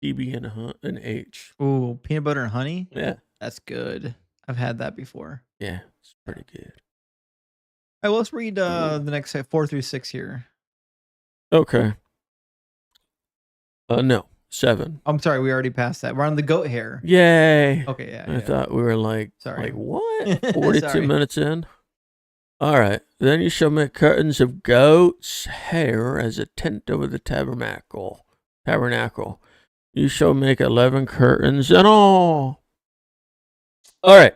PB and an H. Ooh, peanut butter and honey? Yeah. That's good. I've had that before. Yeah, it's pretty good. All right, well, let's read the next 4 through 6 here. Okay. No, 7. I'm sorry, we already passed that. We're on the goat hair. Yay. Okay, yeah. I thought we were like, sorry. like what? 42 Sorry. minutes in? All right. Then you shall make curtains of goat's hair as a tent over the tabernacle. You shall make 11 curtains in all. All right.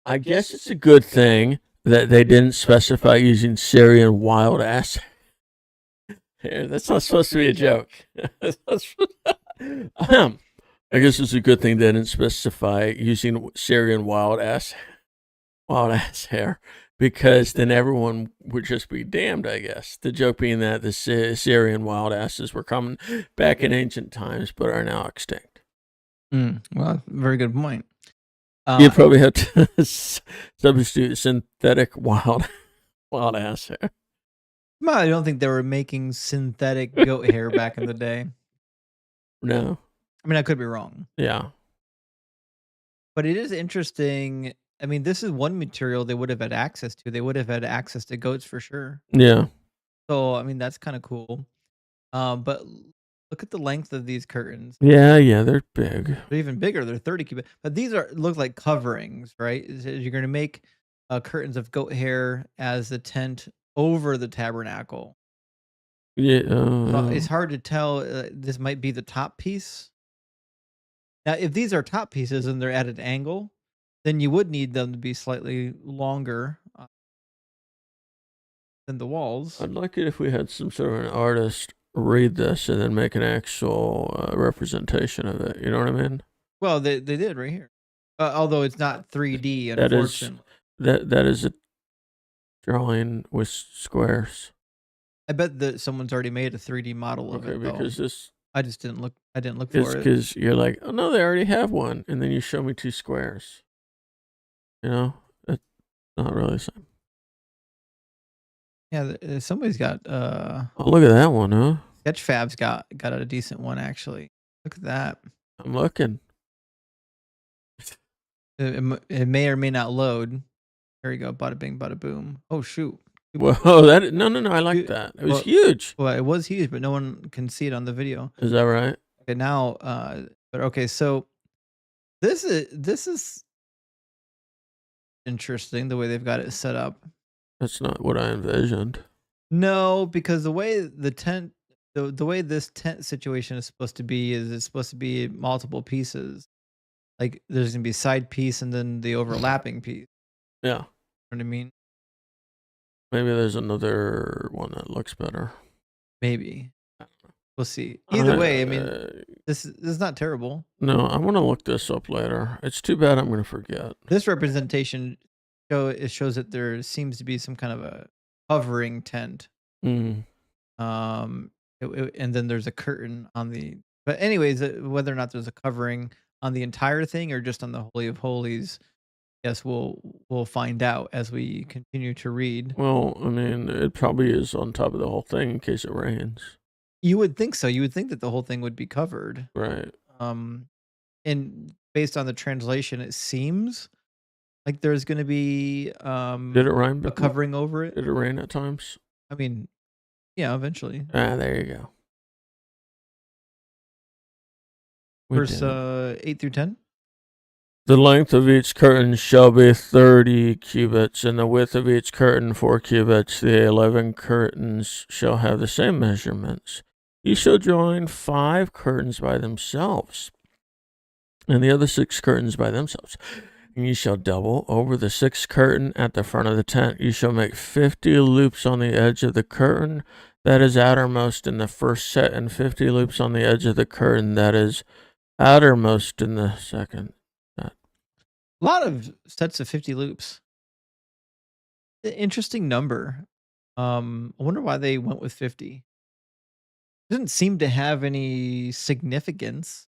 I guess it's a good thing that they didn't specify using Syrian wild ass hair. That's not supposed to be a joke. I guess it's a good thing they didn't specify using Syrian wild ass hair, because then everyone would just be damned, I guess. The joke being that the Syrian wild asses were coming back in ancient times but are now extinct. Well, very good point. You'd probably have to substitute synthetic wild ass hair. Well, I don't think they were making synthetic goat hair back in the day. No. I mean, I could be wrong. Yeah. But it is interesting. I mean, this is one material they would have had access to. They would have had access to goats for sure. Yeah. So, I mean, that's kind of cool. But look at the length of these curtains. Yeah, they're big. They're even bigger. They're 30 cubic. But these look like coverings, right? You're going to make curtains of goat hair as the tent over the tabernacle. Yeah. So it's hard to tell. This might be the top piece. Now, if these are top pieces and they're at an angle, then you would need them to be slightly longer than the walls. I'd like it if we had some sort of an artist read this and then make an actual representation of it. You know what I mean? Well, they did right here. Although it's not 3D, unfortunately. That is a drawing with squares. I bet that someone's already made a 3D model of it. Because this. I just didn't look. I didn't look for it. Because you're like, oh no, they already have one, and then you show me 2 squares. You know, that's not really the same. Yeah, somebody's got. Oh, look at that one, huh? Sketchfab's got a decent one actually. Look at that. I'm looking. It may or may not load. There you go. Bada bing, bada boom. Oh shoot. Whoa, no, I like that. It was huge. Well, it was huge, but no one can see it on the video. Is that right? Okay, now, but okay, so this is interesting the way they've got it set up. That's not what I envisioned. No, because the way the tent, the way this tent situation is supposed to be is it's supposed to be multiple pieces. Like there's gonna be side piece and then the overlapping piece. Yeah. You know what I mean? Maybe there's another one that looks better. Maybe. We'll see. Either way, I mean, this is not terrible. No, I want to look this up later. It's too bad I'm going to forget. This representation shows that there seems to be some kind of a hovering tent. Mm. And then there's a curtain on the. But anyways, whether or not there's a covering on the entire thing or just on the Holy of Holies, yes, we'll find out as we continue to read. Well, I mean, it probably is on top of the whole thing in case it rains. You would think so. You would think that the whole thing would be covered. Right. And based on the translation, it seems like there's going to be Did it rain? a covering over it. Did it rain at times? I mean, yeah, eventually. There you go. Verse 8 through 10. The length of each curtain shall be 30 cubits, and the width of each curtain 4 cubits. The 11 curtains shall have the same measurements. You shall join 5 curtains by themselves, and the other 6 curtains by themselves. And you shall double over the 6th curtain at the front of the tent. You shall make 50 loops on the edge of the curtain that is outermost in the first set, and 50 loops on the edge of the curtain that is outermost in the second. A lot of sets of 50 loops. Interesting number. I wonder why they went with 50. Doesn't seem to have any significance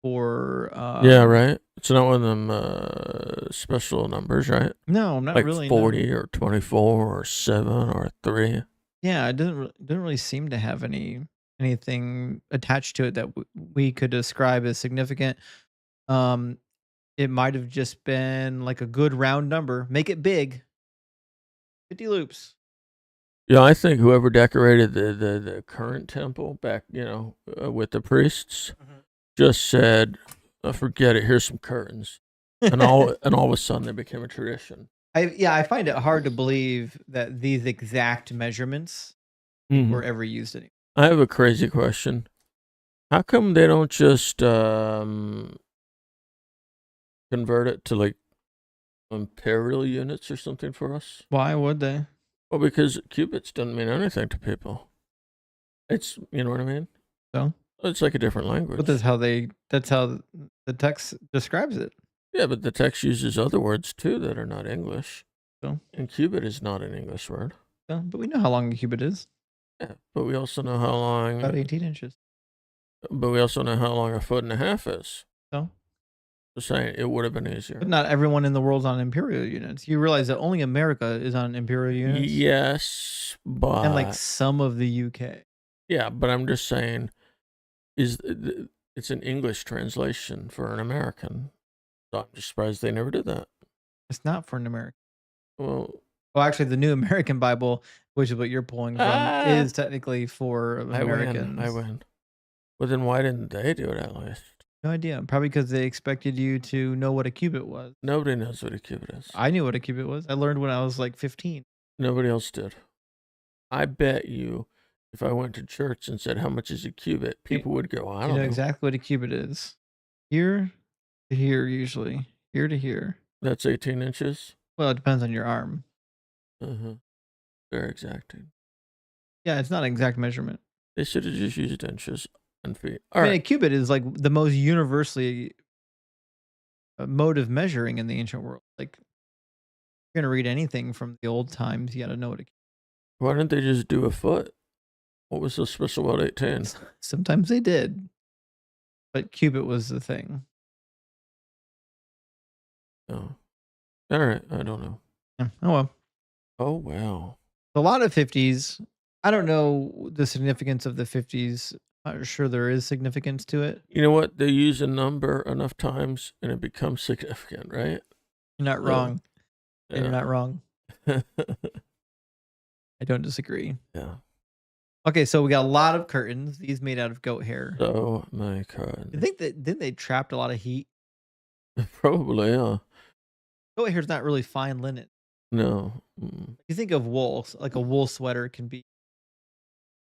for yeah, right. It's not one of them special numbers, right? No, not like really. 40 no. or 24 or 7 or 3. Yeah, it didn't really seem to have anything attached to it that we could describe as significant. It might have just been like a good round number. Make it big. 50 loops. Yeah, I think whoever decorated the current temple back, with the priests, just said, "Forget it. Here's some curtains," and all of a sudden they became a tradition. I find it hard to believe that these exact measurements were ever used anymore. I have a crazy question. How come they don't just convert it to like imperial units or something for us? Why would they? Well, because cubits doesn't mean anything to people. It's, you know what I mean? So it's like a different language. But that's how the text describes it. Yeah, but the text uses other words too that are not English. So and cubit is not an English word. So, but we know how long a cubit is. Yeah, but we also know how long. About 18 inches. But we also know how long 1.5 feet is. So just saying, it would have been easier. But not everyone in the world's on imperial units. You realize that only America is on imperial units? Yes, but and like some of the UK. Yeah, but I'm just saying, it's an English translation for an American. So I'm just surprised they never did that. It's not for an American. Well, actually, the New American Bible, which is what you're pulling from, is technically for Americans. I win. Well, then why didn't they do it at least? No idea. Probably because they expected you to know what a cubit was. Nobody knows what a cubit is. I knew what a cubit was. I learned when I was like 15. Nobody else did. I bet you, if I went to church and said, "How much is a cubit?" people would go, "I don't know." Exactly what a cubit is. Here to here, usually. Here to here. That's 18 inches? Well, it depends on your arm. Very exacting. Yeah, it's not an exact measurement. They should have just used inches and feet. I mean, a cubit is like the most universally mode of measuring in the ancient world. Like, you're going to read anything from the old times, you got to know what a cubit is. Why didn't they just do a foot? What was so special about 18? Sometimes they did. But cubit was the thing. Oh. All right. I don't know. Yeah. Oh, well. Oh, wow. A lot of 50s. I don't know the significance of the 50s. I'm sure there is significance to it. You know what? They use a number enough times and it becomes significant, right? You're not wrong. And you're not wrong. I don't disagree. Yeah. Okay, so we got a lot of curtains. These made out of goat hair. So many I curtains. think that didn't they trapped a lot of heat? Probably, yeah. Goat hair is not really fine linen. No. You think of wool, like a wool sweater can be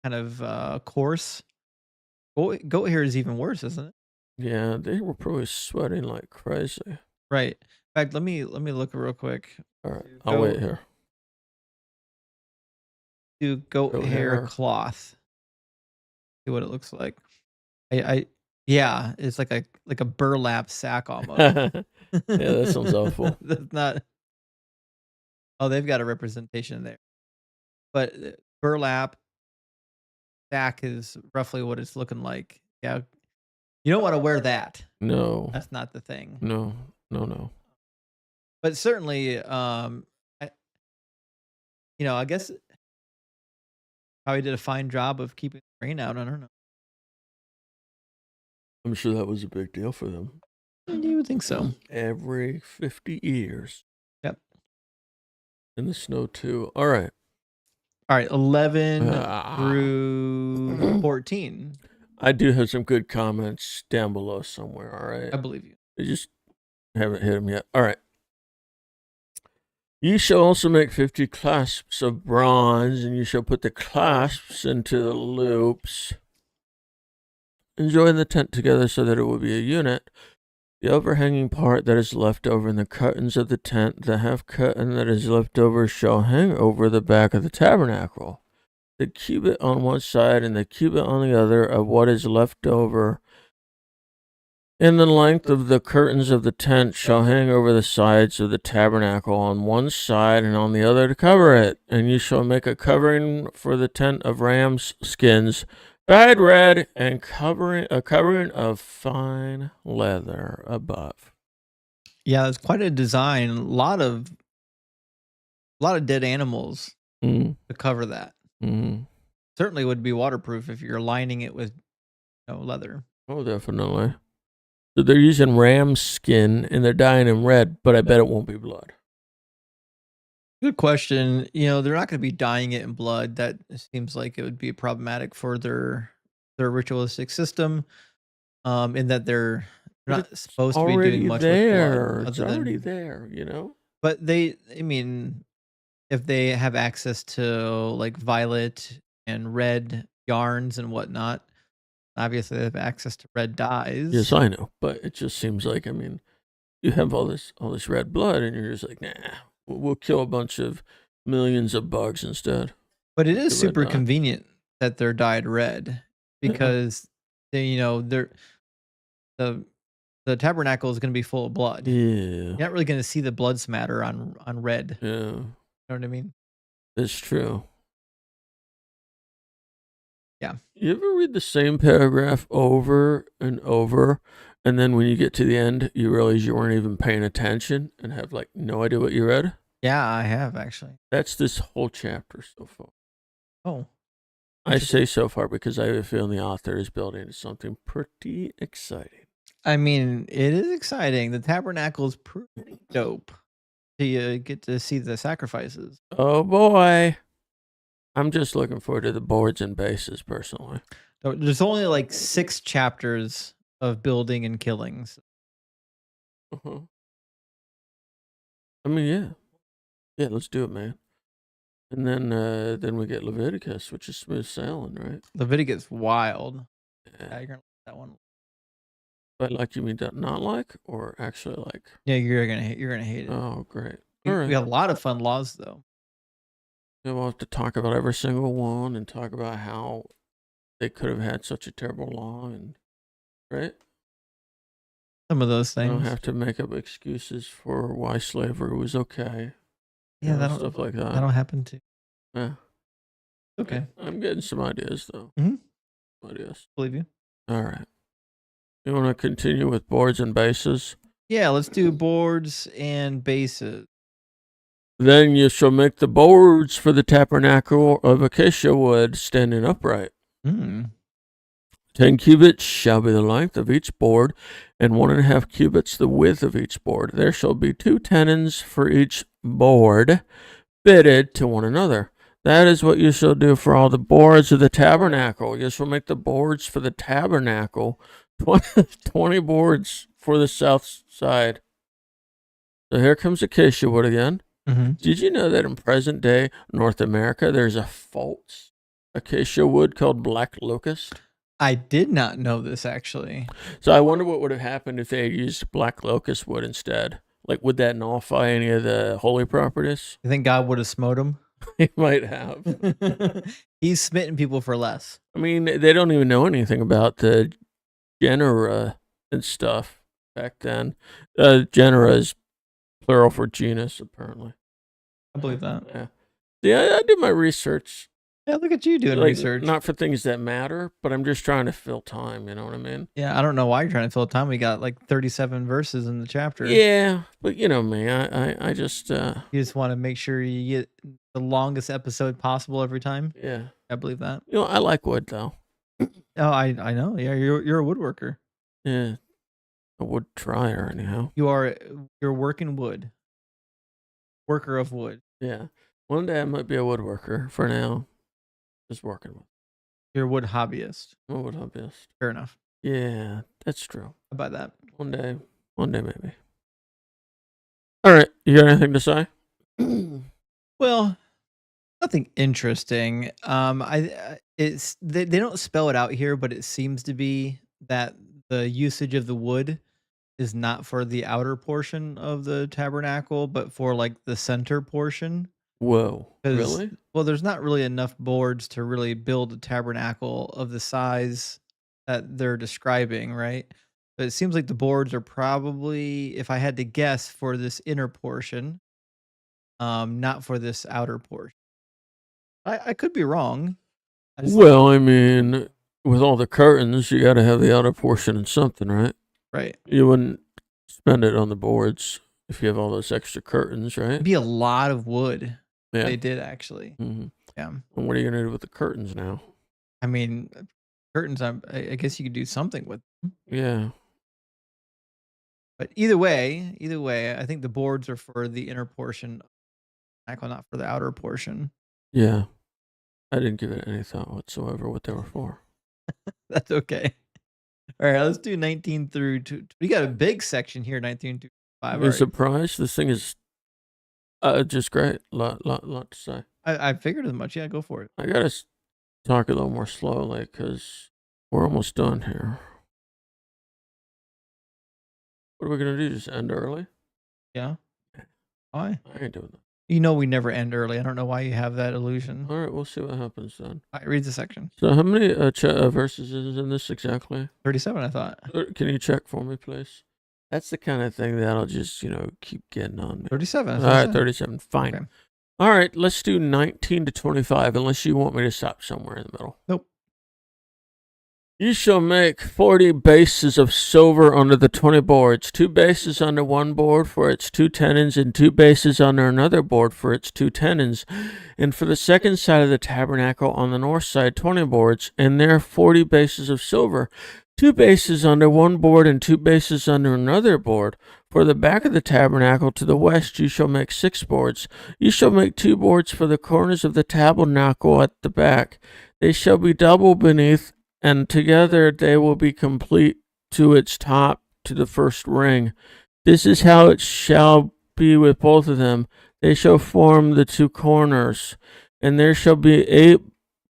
kind of coarse. Goat hair is even worse, isn't it? Yeah, they were probably sweating like crazy. Right. In fact, let me look real quick. All right, I'll wait here. Do goat Goat hair hair. cloth. See what it looks like. Yeah, it's like a burlap sack almost. Yeah, that sounds awful. That's not. Oh, they've got a representation there, but burlap sack is roughly what it's looking like. Yeah, you don't want to wear that. No. That's not the thing. No. But certainly, I guess probably did a fine job of keeping the rain out. I don't know. I'm sure that was a big deal for them. You would think so. Every 50 years. Yep. In the snow too. All right. 11 through 14. I do have some good comments down below somewhere. All right. I believe you. I just haven't hit them yet. All right. You shall also make 50 clasps of bronze, and you shall put the clasps into the loops and join the tent together so that it will be a unit. The overhanging part that is left over in the curtains of the tent, the half curtain that is left over, shall hang over the back of the tabernacle. The cubit on one side and the cubit on the other of what is left over in the length of the curtains of the tent shall hang over the sides of the tabernacle on one side and on the other to cover it. And you shall make a covering for the tent of ram's skins, dyed red, and a covering of fine leather above. Yeah, it's quite a design. A lot of dead animals to cover that. Certainly would be waterproof if you're lining it with leather. Oh, definitely. So they're using ram's skin and they're dyeing in red, but I bet it won't be blood. Good question. They're not going to be dyeing it in blood. That seems like it would be problematic for their ritualistic system. In that they're not supposed to be doing much with blood. It's already there, But if they have access to like violet and red yarns and whatnot, obviously they have access to red dyes. Yes, I know, but it just seems like you have all this red blood, and you're just like, nah, we'll kill a bunch of millions of bugs instead. But it is super convenient that they're dyed red because the tabernacle is going to be full of blood. Yeah, you're not really going to see the blood smatter on red. Yeah, you know what I mean? That's true. Yeah. You ever read the same paragraph over and over, and then when you get to the end, you realize you weren't even paying attention and have like no idea what you read? Yeah, I have actually. That's this whole chapter so far. Oh. I say so far because I have a feeling the author is building to something pretty exciting. I mean, it is exciting. The tabernacle is pretty dope. You get to see the sacrifices. Oh boy. I'm just looking forward to the boards and bases personally. There's only like 6 chapters of building and killings. I mean, yeah, let's do it, man. And then we get Leviticus, which is smooth sailing, right? Leviticus wild. Yeah, you're gonna like that one. But like, you mean not like, or actually like? Yeah, you're gonna hate it. Oh, great. All right. We have a lot of fun laws though. Yeah, we'll have to talk about every single one and talk about how they could have had such a terrible law, and right? Some of those things. Don't have to make up excuses for why slavery was okay. Yeah, stuff like that. That'll happen too. Yeah. Okay. I'm getting some ideas though. Ideas. Believe you. All right. You want to continue with boards and bases? Yeah, let's do boards and bases. Then you shall make the boards for the tabernacle of acacia wood standing upright. 10 cubits shall be the length of each board, and 1.5 cubits the width of each board. There shall be 2 tenons for each board fitted to one another. That is what you shall do for all the boards of the tabernacle. You shall make the boards for the tabernacle, 20 boards for the south side. So here comes acacia wood again. Mm-hmm. Did you know that in present day North America, there's a false acacia wood called black locust? I did not know this, actually. So I wonder what would have happened if they had used black locust wood instead. Like, would that nullify any of the holy properties? You think God would have smote him? He might have. He's smitten people for less. I mean, they don't even know anything about the genera and stuff back then. Genera is plural for genus, apparently. I believe that. Yeah. Yeah, I did my research. Yeah, look at you doing Like, research. not for things that matter, but I'm just trying to fill time. You know what I mean? Yeah, I don't know why you're trying to fill time. We got like 37 verses in the chapter. Yeah, but you know me. I just You just want to make sure you get the longest episode possible every time. yeah. I believe that. You know, I like wood though. Oh, I know. Yeah, you're a woodworker. Yeah, a wood dryer anyhow. You're working wood. Worker of wood. Yeah, one day I might be a woodworker. For now, just working with. You're a wood hobbyist. I'm a wood hobbyist. Fair enough. Yeah, that's true. I buy that. One day maybe. All right, you got anything to say? Well, nothing interesting. It's they don't spell it out here, but it seems to be that the usage of the wood is not for the outer portion of the tabernacle, but for like the center portion. Whoa, 'Cause, really? well, there's not really enough boards to really build a tabernacle of the size that they're describing, right? But it seems like the boards are probably, if I had to guess, for this inner portion, not for this outer portion. I could be wrong. I just Well, I mean, with all the curtains, you got to have the outer portion and something, right? right. You wouldn't spend it on the boards if you have all those extra curtains, right? It'd be a lot of wood. Yeah. They did actually. Mm-hmm. Yeah. And what are you gonna do with the curtains now? I mean, curtains. I guess you could do something with them. Yeah. But either way, I think the boards are for the inner portion, not for the outer portion. Yeah. I didn't give it any thought whatsoever what they were for. That's okay. All right, let's do 19 through 2. We got a big section here, 19 through 5. I'm surprised. This thing is just great. Lot to say. I figured as much. Yeah, go for it. I gotta talk a little more slowly because we're almost done here. What are we gonna do? Just end early? Yeah. Why? I ain't doing that. You know we never end early. I don't know why you have that illusion. All right, we'll see what happens then. All right, read the section. So, how many verses is in this exactly? 37, I thought. Can you check for me, please? That's the kind of thing that'll just, keep getting on me. 37. All right, 37. Fine. Okay. All right, let's do 19 to 25, unless you want me to stop somewhere in the middle. Nope. You shall make 40 bases of silver under the 20 boards, 2 bases under one board for its 2 tenons, and 2 bases under another board for its 2 tenons. And for the second side of the tabernacle on the north side, 20 boards, and there 40 bases of silver, 2 bases under one board and 2 bases under another board. For the back of the tabernacle to the west you shall make 6 boards. You shall make 2 boards for the corners of the tabernacle at the back. They shall be double beneath, and together they will be complete to its top to the first ring. This is how it shall be with both of them. They shall form the 2 corners, and there shall be 8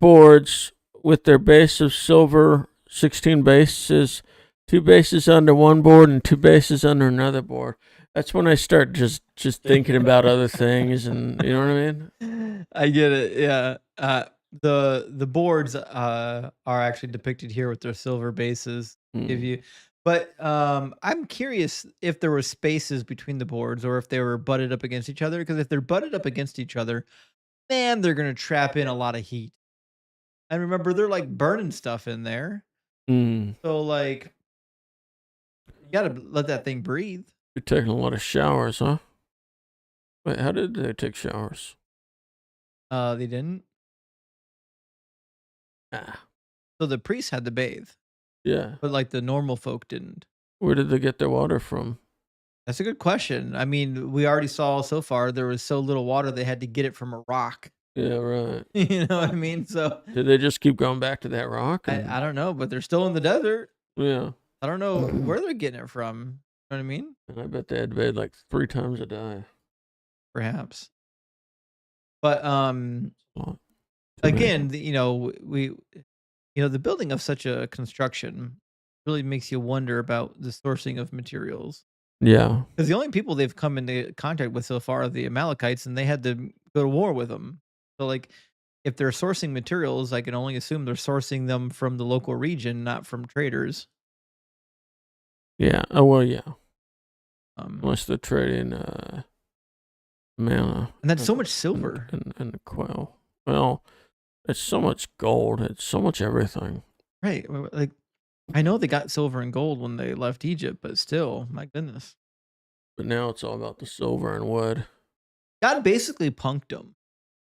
boards with their base of silver, 16 bases, 2 bases under one board and 2 bases under another board. That's when I start just thinking about other things, and you know what I mean? I get it. Yeah. The boards are actually depicted here with their silver bases. Give you, but I'm curious if there were spaces between the boards or if they were butted up against each other. Because if they're butted up against each other, man, they're gonna trap in a lot of heat. And remember, they're like burning stuff in there. So like, you gotta let that thing breathe. You're taking a lot of showers, huh? Wait, how did they take showers? They didn't. So the priests had to bathe. Yeah. But like the normal folk didn't. Where did they get their water from? That's a good question. I mean, we already saw so far there was so little water they had to get it from a rock. Yeah, right. You know what I mean? So Did they just keep going back to that rock? I don't know, but they're still in the desert. Yeah. I don't know where they're getting it from. You know what I mean? And I bet they had bathed like 3 times a day. Perhaps. But Well, again, the building of such a construction really makes you wonder about the sourcing of materials. yeah. Because the only people they've come into contact with so far are the Amalekites, and they had to go to war with them. So, like, if they're sourcing materials, I can only assume they're sourcing them from the local region, not from traders. Yeah. Oh, well, yeah. Um, Unless they're trading mana and that's so much silver. and the quail. Well, it's so much gold. It's so much everything. Right. Like, I know they got silver and gold when they left Egypt, but still, my goodness. But now it's all about the silver and wood. God basically punked them.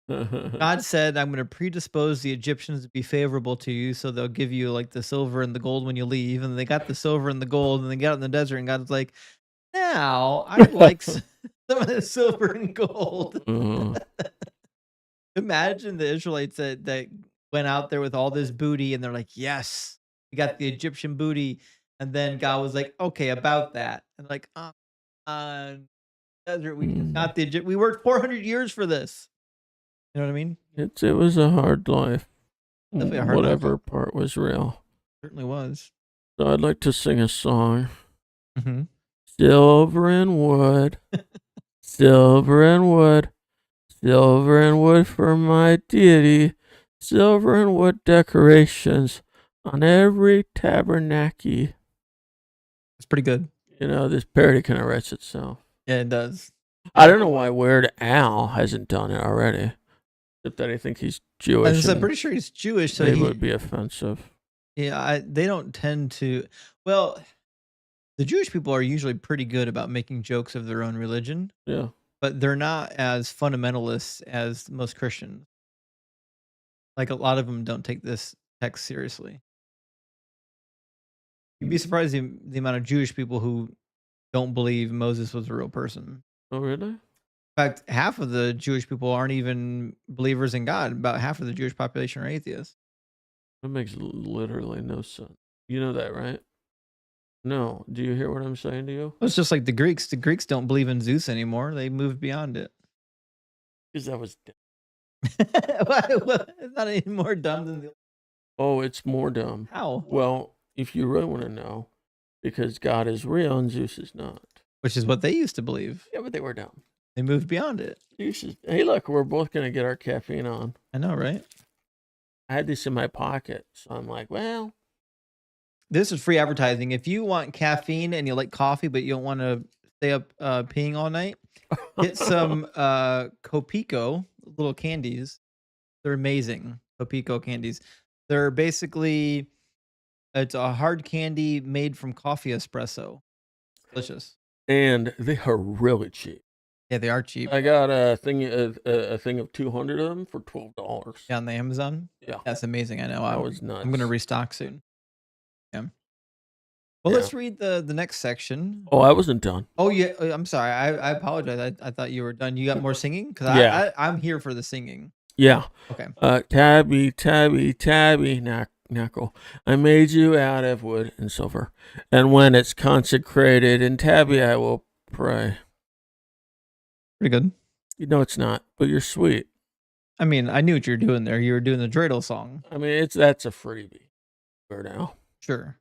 God said, I'm going to predispose the Egyptians to be favorable to you, so they'll give you like the silver and the gold when you leave. And they got the silver and the gold, and they got out in the desert, and God's like, now I'd like some of the silver and gold. Imagine the Israelites that went out there with all this booty, and they're like, yes, we got the Egyptian booty. And then God was like, okay, about that. And like, desert, we just got the Egypt. We worked 400 years for this. You know what I mean? It was a hard life. Definitely a hard Whatever life. part was real. Certainly was. So I'd like to sing a song. Mm-hmm. Silver and wood, silver and wood, silver and wood for my deity, silver and wood decorations on every tabernacle. It's pretty good. You know, this parody kind of writes itself. Yeah, it does. I don't know why Weird Al hasn't done it already. Except that I think he's Jewish. I'm pretty sure he's Jewish, so it would be offensive. Yeah, they don't tend to. Well, the Jewish people are usually pretty good about making jokes of their own religion. Yeah. But they're not as fundamentalists as most Christians. Like, a lot of them don't take this text seriously. You'd be surprised the amount of Jewish people who don't believe Moses was a real person. Oh, really? In fact, half of the Jewish people aren't even believers in God. About half of the Jewish population are atheists. That makes literally no sense. You know that, right? No. Do you hear what I'm saying to you? It's just like the Greeks. The Greeks don't believe in Zeus anymore. They moved beyond it. Because that was dumb. It's not any more dumb than the. Oh, it's more dumb. How? Well, if you really want to know, because God is real and Zeus is not. Which is what they used to believe. Yeah, but they were dumb. They moved beyond it. Zeus is, hey, look, we're both going to get our caffeine on. I know, right? I had this in my pocket, so I'm like, well. This is free advertising. If you want caffeine and you like coffee, but you don't want to stay up peeing all night, get some Copico little candies. They're amazing. Copico candies. They're basically, it's a hard candy made from coffee espresso. Delicious. And they are really cheap. Yeah, they are cheap. I got a thing of 200 of them for $12. Yeah, on the Amazon. Yeah, that's amazing. I know. That was nuts. I'm gonna restock soon. Yeah. Well, let's read the next section. Oh, I wasn't done. Oh yeah, I'm sorry. I apologize. I thought you were done. You got more singing? Because I'm here for the singing. Yeah. Okay. Tabernacle. I made you out of wood and silver, and when it's consecrated in Tabby, I will pray. Pretty good. You know it's not, but you're sweet. I mean, I knew what you were doing there. You were doing the dreidel song. I mean, that's a freebie for now. Sure.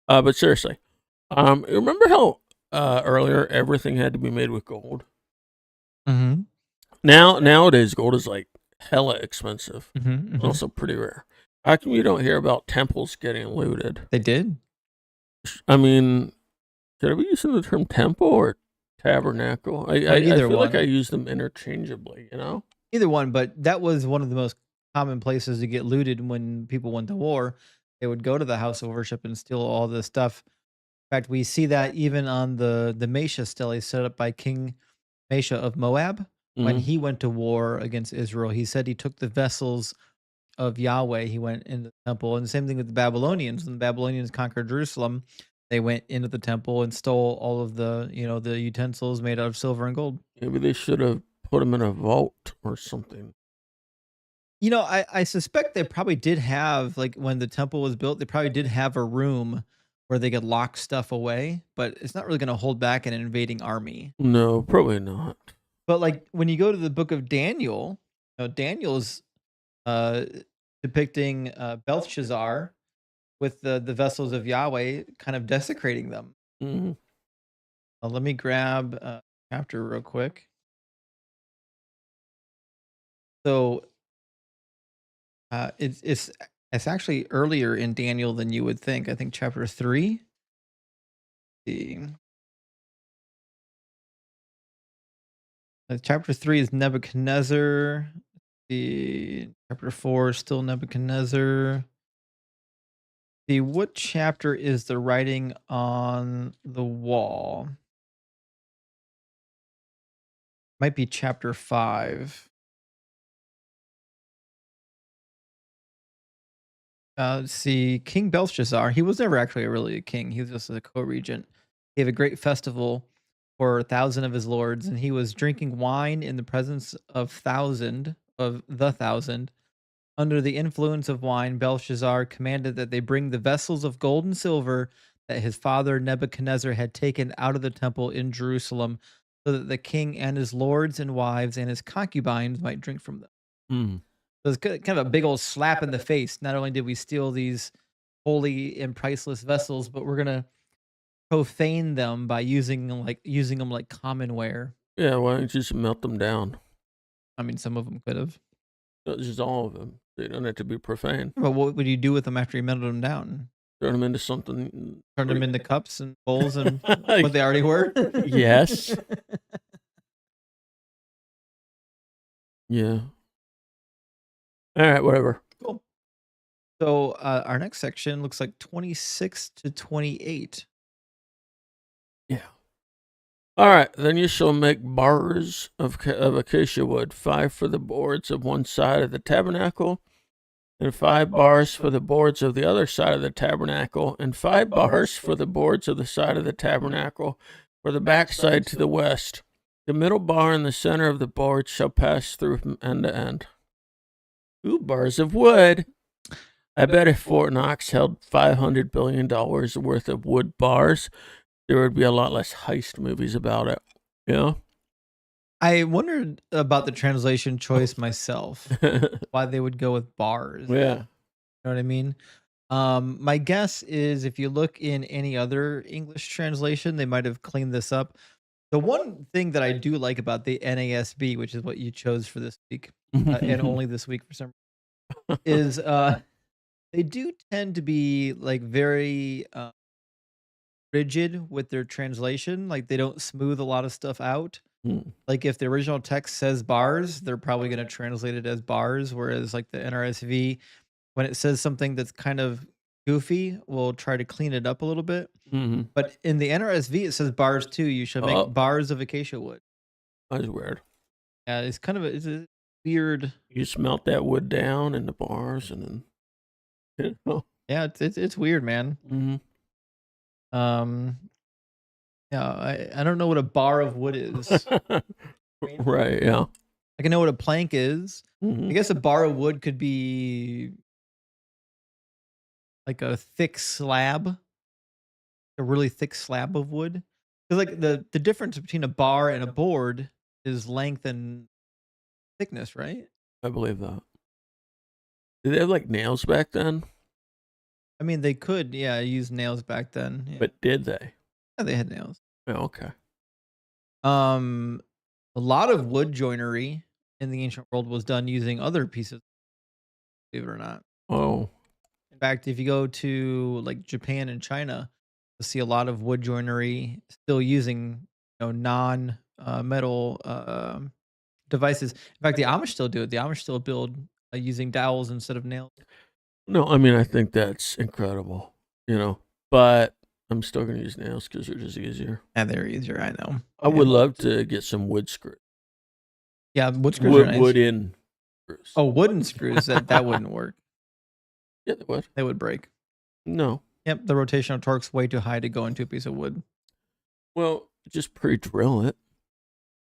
But seriously, remember how earlier everything had to be made with gold? Mm-hmm. Nowadays, gold is like hella expensive. Mm-hmm. Also pretty rare. How come you don't hear about temples getting looted? They did. I mean, should I be using the term temple or tabernacle? I feel like I use them interchangeably, you know? Either one, but that was one of the most common places to get looted when people went to war. They would go to the house of worship and steal all this stuff. In fact, we see that even on the Mesha stele set up by King Mesha of Moab. When he went to war against Israel, he said he took the vessels of Yahweh. He went in the temple. And the same thing with the Babylonians. When the Babylonians conquered Jerusalem, They went into the temple and stole all of the, the utensils made out of silver and gold. Maybe they should have put them in a vault or something. I suspect they probably did have, like, when the temple was built, they probably did have a room where they could lock stuff away, but it's not really gonna hold back an invading army. No, probably not. But, like, when you go to the book of Daniel, Daniel's, uh, depicting, Belshazzar with the vessels of Yahweh kind of desecrating them. Mhm. Let me grab, chapter real quick. So, it's actually earlier in Daniel than you would think. I think chapter 3. See. Chapter 3 is Nebuchadnezzar. The chapter 4 is still Nebuchadnezzar. See, what chapter is the writing on the wall? Might be chapter 5. See, King Belshazzar, he was never actually really a king. He was just a co-regent. He had a great festival for 1,000 of his lords, and he was drinking wine in the presence of the thousand. Under the influence of wine, Belshazzar commanded that they bring the vessels of gold and silver that his father Nebuchadnezzar had taken out of the temple in Jerusalem, so that the king and his lords and wives and his concubines might drink from them. Mm. So it's kind of a big old slap in the face. Not only did we steal these holy and priceless vessels, but we're gonna profane them by using them like commonware. Yeah, why don't you just melt them down? I mean, some of them could have. Just all of them. They don't have to be profane. But what would you do with them after you melted them down? Turn them into something. Turn them into cups and bowls and what they already were? Yes. Yeah. All right, whatever. Cool. So our next section looks like 26 to 28. Yeah. All right. Then you shall make bars of acacia wood, 5 for the boards of one side of the tabernacle, and 5 bars for the boards of the other side of the tabernacle, and 5 bars for the boards of the side of the tabernacle, for the backside to the west. The middle bar in the center of the board shall pass through from end to end. 2 bars of wood. I bet if Fort Knox held $500 billion worth of wood bars, there would be a lot less heist movies about it. Yeah. I wondered about the translation choice myself. Why they would go with bars. Yeah. You know what I mean? My guess is if you look in any other English translation, they might have cleaned this up. The one thing that I do like about the NASB, which is what you chose for this week, and only this week for some reason, is they do tend to be like very rigid with their translation. Like they don't smooth a lot of stuff out. Mm. Like if the original text says bars, they're probably going to translate it as bars, whereas like the NRSV, when it says something that's kind of goofy, will try to clean it up a little bit. Mhm. But in the NRSV, it says bars too. You should Oh. make bars of acacia wood. That's weird. Yeah, it's kind of it's a weird. You smelt that wood down in the bars and then. Yeah, it's weird, man. Mm-hmm. Yeah, I don't know what a bar of wood is. Right. Yeah. I can know what a plank is. Mm-hmm. I guess a bar of wood could be like a thick slab, a really thick slab of wood. Because like the difference between a bar and a board is length and thickness, right? I believe that. Did they have like nails back then? I mean, they could, yeah, use nails back then. Yeah, But did they? yeah, they had nails. Oh, okay. A lot of wood joinery in the ancient world was done using other pieces, believe it or not. Oh. In fact, if you go to like Japan and China, you'll see a lot of wood joinery still using non metal devices. In fact, the Amish still do it. The Amish still build using dowels instead of nails. No, I mean, I think that's incredible, but I'm still going to use nails because they're just easier. And they're easier, I know. I would love to get some wood screws. Yeah, wood screws are nice. Wood in screws. Oh, wooden screws, that wouldn't work. Yeah, they would. They would break. No. Yep, the rotational torque's way too high to go into a piece of wood. Well, just pre-drill it.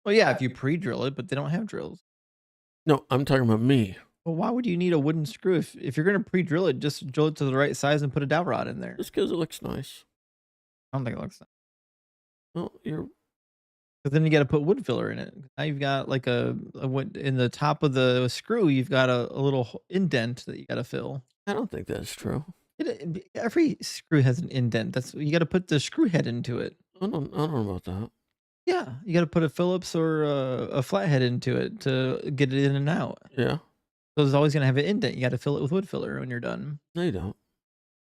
Well, yeah, if you pre-drill it, but they don't have drills. No, I'm talking about me. Well, why would you need a wooden screw if you're gonna pre-drill it? Just drill it to the right size and put a dowel rod in there. Just because it looks nice. I don't think it looks. Well, you're But then you got to put wood filler in it. Now you've got like a wood in the top of the screw. You've got a little indent that you got to fill. I don't think that's true. Every screw has an indent. That's you got to put the screw head into it. I don't know about that. Yeah, you got to put a Phillips or a flathead into it to get it in and out. Yeah. So it's always gonna have an indent. You got to fill it with wood filler when you're done. No, you don't.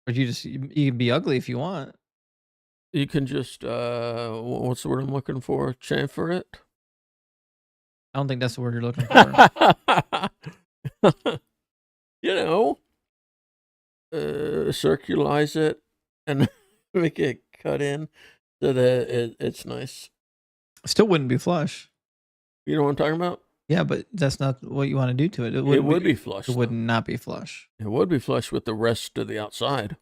Or you can be ugly if you want. You can just what's the word I'm looking for? Chamfer it. I don't think that's the word you're looking for. You know, circularize it and make it cut in so that it's nice. Still wouldn't be flush. You know what I'm talking about? Yeah, but that's not what you want to do to it. It would be flush. It would not be flush. It would be flush with the rest of the outside.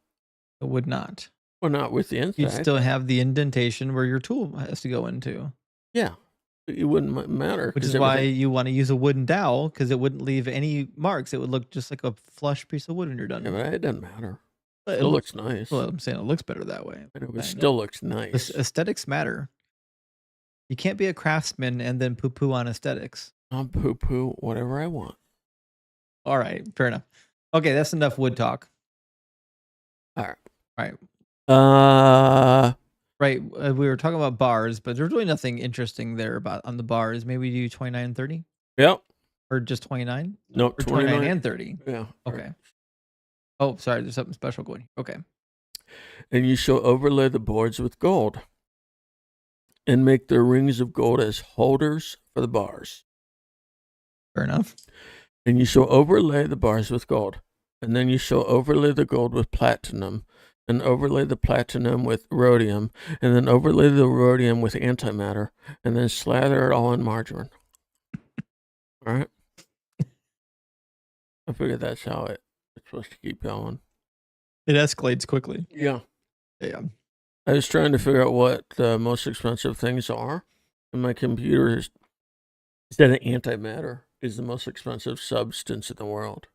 It would not. Well, not with the inside. You'd still have the indentation where your tool has to go into. Yeah. It wouldn't matter. Which is why you want to use a wooden dowel, because it wouldn't leave any marks. It would look just like a flush piece of wood when you're done. Yeah, but it doesn't matter. It still looks nice. Well, I'm saying it looks better that way. But it still looks nice. Aesthetics matter. You can't be a craftsman and then poo-poo on aesthetics. I'll poo-poo whatever I want. All right, fair enough. Okay, that's enough wood talk. All right. All right. Right. We were talking about bars, but there's really nothing interesting there about on the bars. Maybe do 29 and 30? Yep. Or just 29? No, or 29 and 30. Yeah. Okay. Right. Oh, sorry, there's something special going. Okay. And you shall overlay the boards with gold and make the rings of gold as holders for the bars. Fair enough. And you shall overlay the bars with gold. And then you shall overlay the gold with platinum, and overlay the platinum with rhodium, and then overlay the rhodium with antimatter, and then slather it all in margarine. All right? I figured that's how it's supposed to keep going. It escalates quickly. Yeah. Yeah. I was trying to figure out what the most expensive things are, and my computer said that antimatter is the most expensive substance in the world.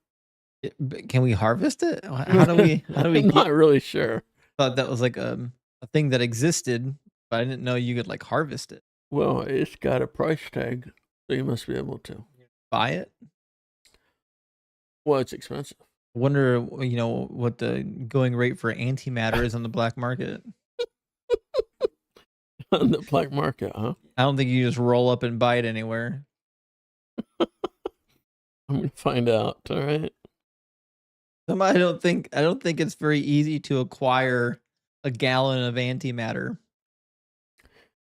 Can we harvest it? How do we? I'm not really sure. Thought that was like a thing that existed, but I didn't know you could like harvest it. Well, it's got a price tag, so you must be able to buy it. Well, it's expensive. I wonder, what the going rate for antimatter is on the black market. On the black market, huh? I don't think you just roll up and buy it anywhere. I'm gonna find out. All right. I don't think it's very easy to acquire a gallon of antimatter.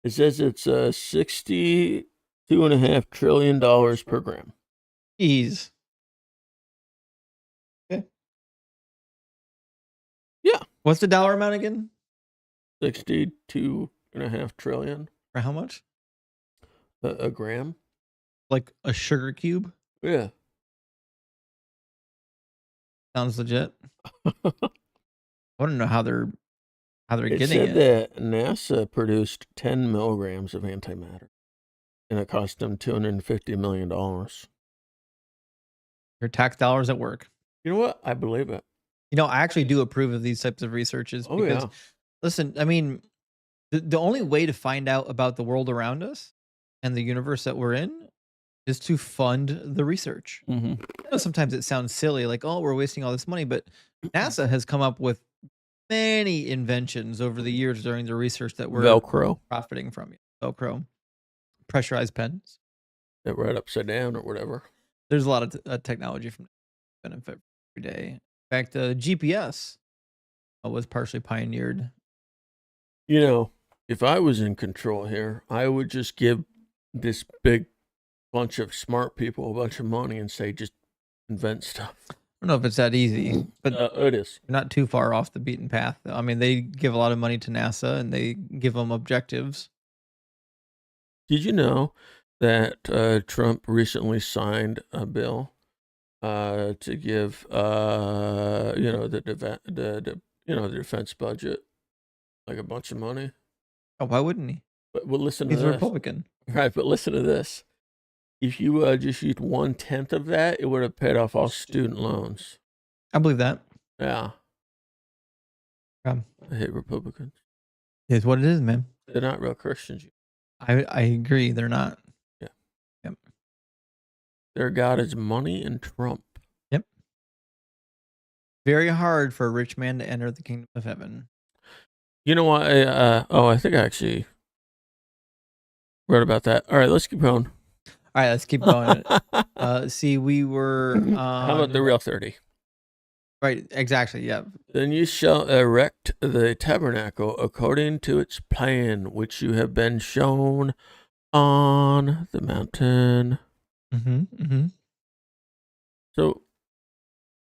It says it's $62.5 trillion per gram. Jeez. Okay. Yeah. What's the dollar amount again? 62.5 trillion. For how much? A gram. Like a sugar cube? Yeah. Sounds legit. I want to know how they're getting it. It said that NASA produced 10 milligrams of antimatter, and it cost them $250 million. Your tax dollars at work. You know what? I believe it. I actually do approve of these types of researches because, yeah. Listen, I mean, the only way to find out about the world around us and the universe that we're in is to fund the research. Mm-hmm. I know sometimes it sounds silly, like, oh, we're wasting all this money, but NASA has come up with many inventions over the years during the research that we're Velcro profiting from. Velcro, pressurized pens that read upside down or whatever. There's a lot of technology from benefit every day. In fact, GPS was partially pioneered. If I was in control here, I would just give this big bunch of smart people a bunch of money and say, just invent stuff. I don't know if it's that easy, but it is. Not too far off the beaten path. I mean, they give a lot of money to NASA and they give them objectives. Did you know that Trump recently signed a bill to give, the the defense budget, like a bunch of money. Oh, why wouldn't he? But listen to He's a this. Republican. Right, but listen to this. If you just used 1/10 of that, it would have paid off all student loans. I believe that. Yeah. I hate Republicans. It's what it is, man. They're not real Christians. I agree. They're not. Yeah. Yep. Their God is money and Trump. Yep. Very hard for a rich man to enter the kingdom of heaven. You know what? I think I actually wrote about that. All right, let's keep going. All right, let's keep going. See, we were. How about the real 30? Right, exactly. Yeah. Then you shall erect the tabernacle according to its plan, which you have been shown on the mountain. Mm-hmm. Mm-hmm. So,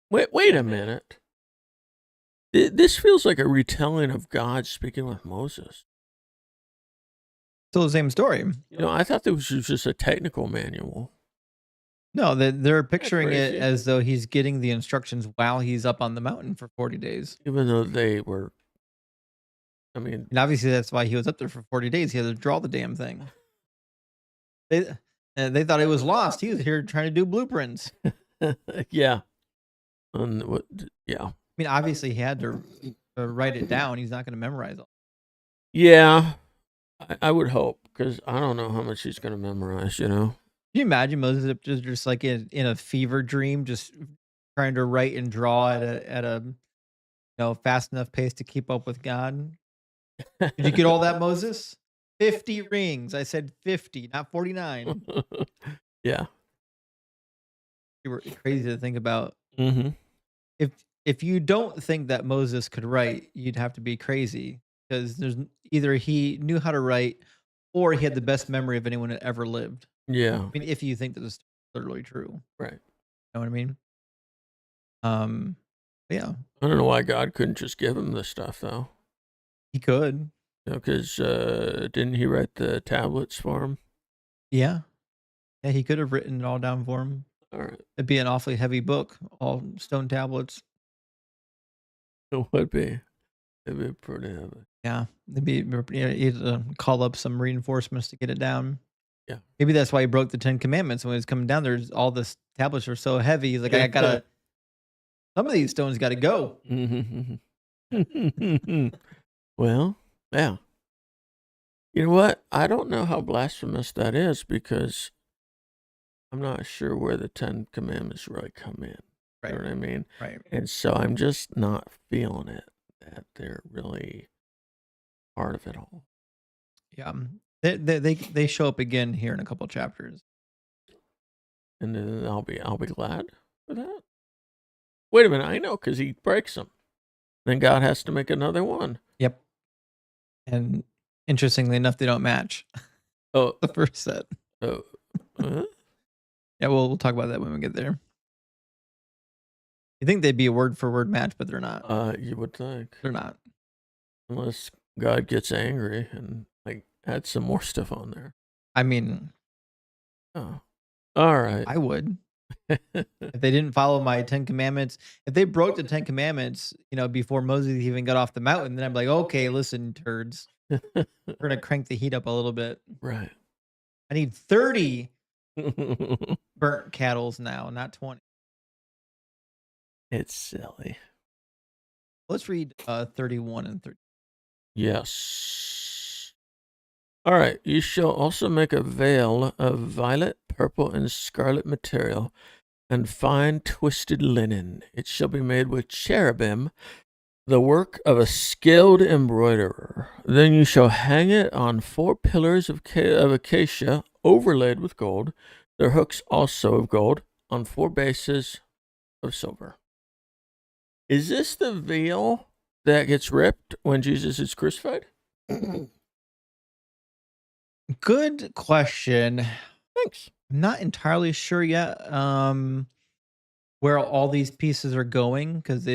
wait a minute. This feels like a retelling of God speaking with Moses. Still the same story. I thought this was just a technical manual. No, they're picturing it crazy. as though he's getting the instructions while he's up on the mountain for 40 days. Even though they were, I mean, And obviously that's why he was up there for 40 days. He had to draw the damn thing. They thought it was lost. He was here trying to do blueprints. yeah. Yeah. I mean, obviously he had to write it down. He's not going to memorize it. Yeah. I would hope, because I don't know how much he's going to memorize, Can you imagine Moses just like in a fever dream, just trying to write and draw at a fast enough pace to keep up with God? Did you get all that, Moses? 50 rings. I said 50, not 49. Yeah. You were crazy to think about. Mm-hmm. If you don't think that Moses could write, you'd have to be crazy, because there's either he knew how to write or he had the best memory of anyone that ever lived. Yeah. I mean, if you think that this is literally true. Right. You know what I mean? Yeah. I don't know why God couldn't just give him this stuff, though. He could. Because didn't he write the tablets for him? Yeah. Yeah, he could have written it all down for him. All right. It'd be an awfully heavy book, all stone tablets. It would be. It'd be pretty heavy. Yeah. You had to call up some reinforcements to get it down. Yeah. Maybe that's why he broke the 10 Commandments when he was coming down. There's all this tablets are so heavy. He's like, I gotta. Some of these stones got to go. Well, yeah. You know what? I don't know how blasphemous that is, because I'm not sure where the 10 Commandments really come in. Right. You know what I mean? Right. And so I'm just not feeling it, that they're really part of it all. Yeah. They show up again here in a couple chapters. And then I'll be glad for that. Wait a minute, I know, because he breaks them. Then God has to make another one. Yep. And interestingly enough, they don't match. Oh, The first set. oh, Yeah, we'll talk about that when we get there. You think they'd be a word for word match, but they're not. you would think, They're not. unless God gets angry and like add some more stuff on there. I mean, Oh, all right. I would. If they didn't follow my 10 Commandments, if they broke the 10 Commandments, before Moses even got off the mountain, then I'm like, okay, listen, turds, we're gonna crank the heat up a little bit. Right. I need 30 burnt cattles now, not 20. It's silly. Let's read 31 and 30. Yes. All right. You shall also make a veil of violet, purple, and scarlet material, and fine twisted linen. It shall be made with cherubim, the work of a skilled embroiderer. Then you shall hang it on 4 pillars of acacia, overlaid with gold, their hooks also of gold, on 4 bases of silver. Is this the veil that gets ripped when Jesus is crucified? Good question. Thanks. I'm not entirely sure yet where all these pieces are going, because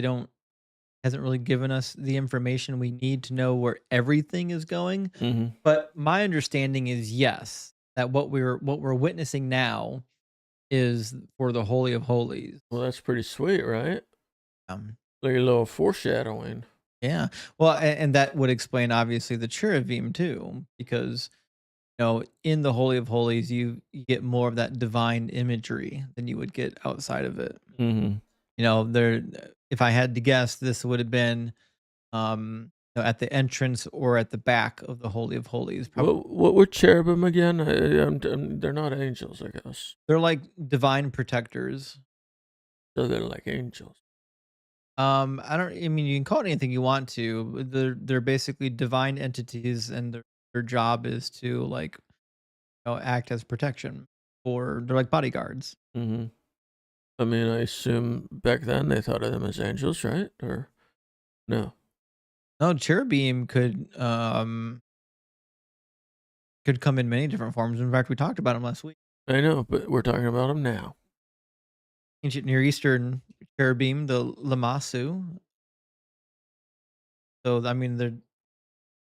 hasn't really given us the information we need to know where everything is going. Mm-hmm. But my understanding is yes, that what we're witnessing now is for the Holy of Holies. Well, that's pretty sweet, right? Like a little foreshadowing. Yeah. Well, and that would explain obviously the cherubim too, because in the Holy of Holies, you get more of that divine imagery than you would get outside of it. Mm-hmm. There, if I had to guess, this would have been at the entrance or at the back of the Holy of Holies. Probably What were cherubim again? They're not angels, I guess. they're like divine protectors. So they're like angels. I don't. I mean, you can call it anything you want to. But they're basically divine entities, and their job is to like act as protection, or they're like bodyguards. Mm-hmm. I mean, I assume back then they thought of them as angels, right? Or no? No, cherubim could come in many different forms. In fact, we talked about them last week. I know, but we're talking about them now. Ancient Near Eastern cherubim, the lamasu. So I mean,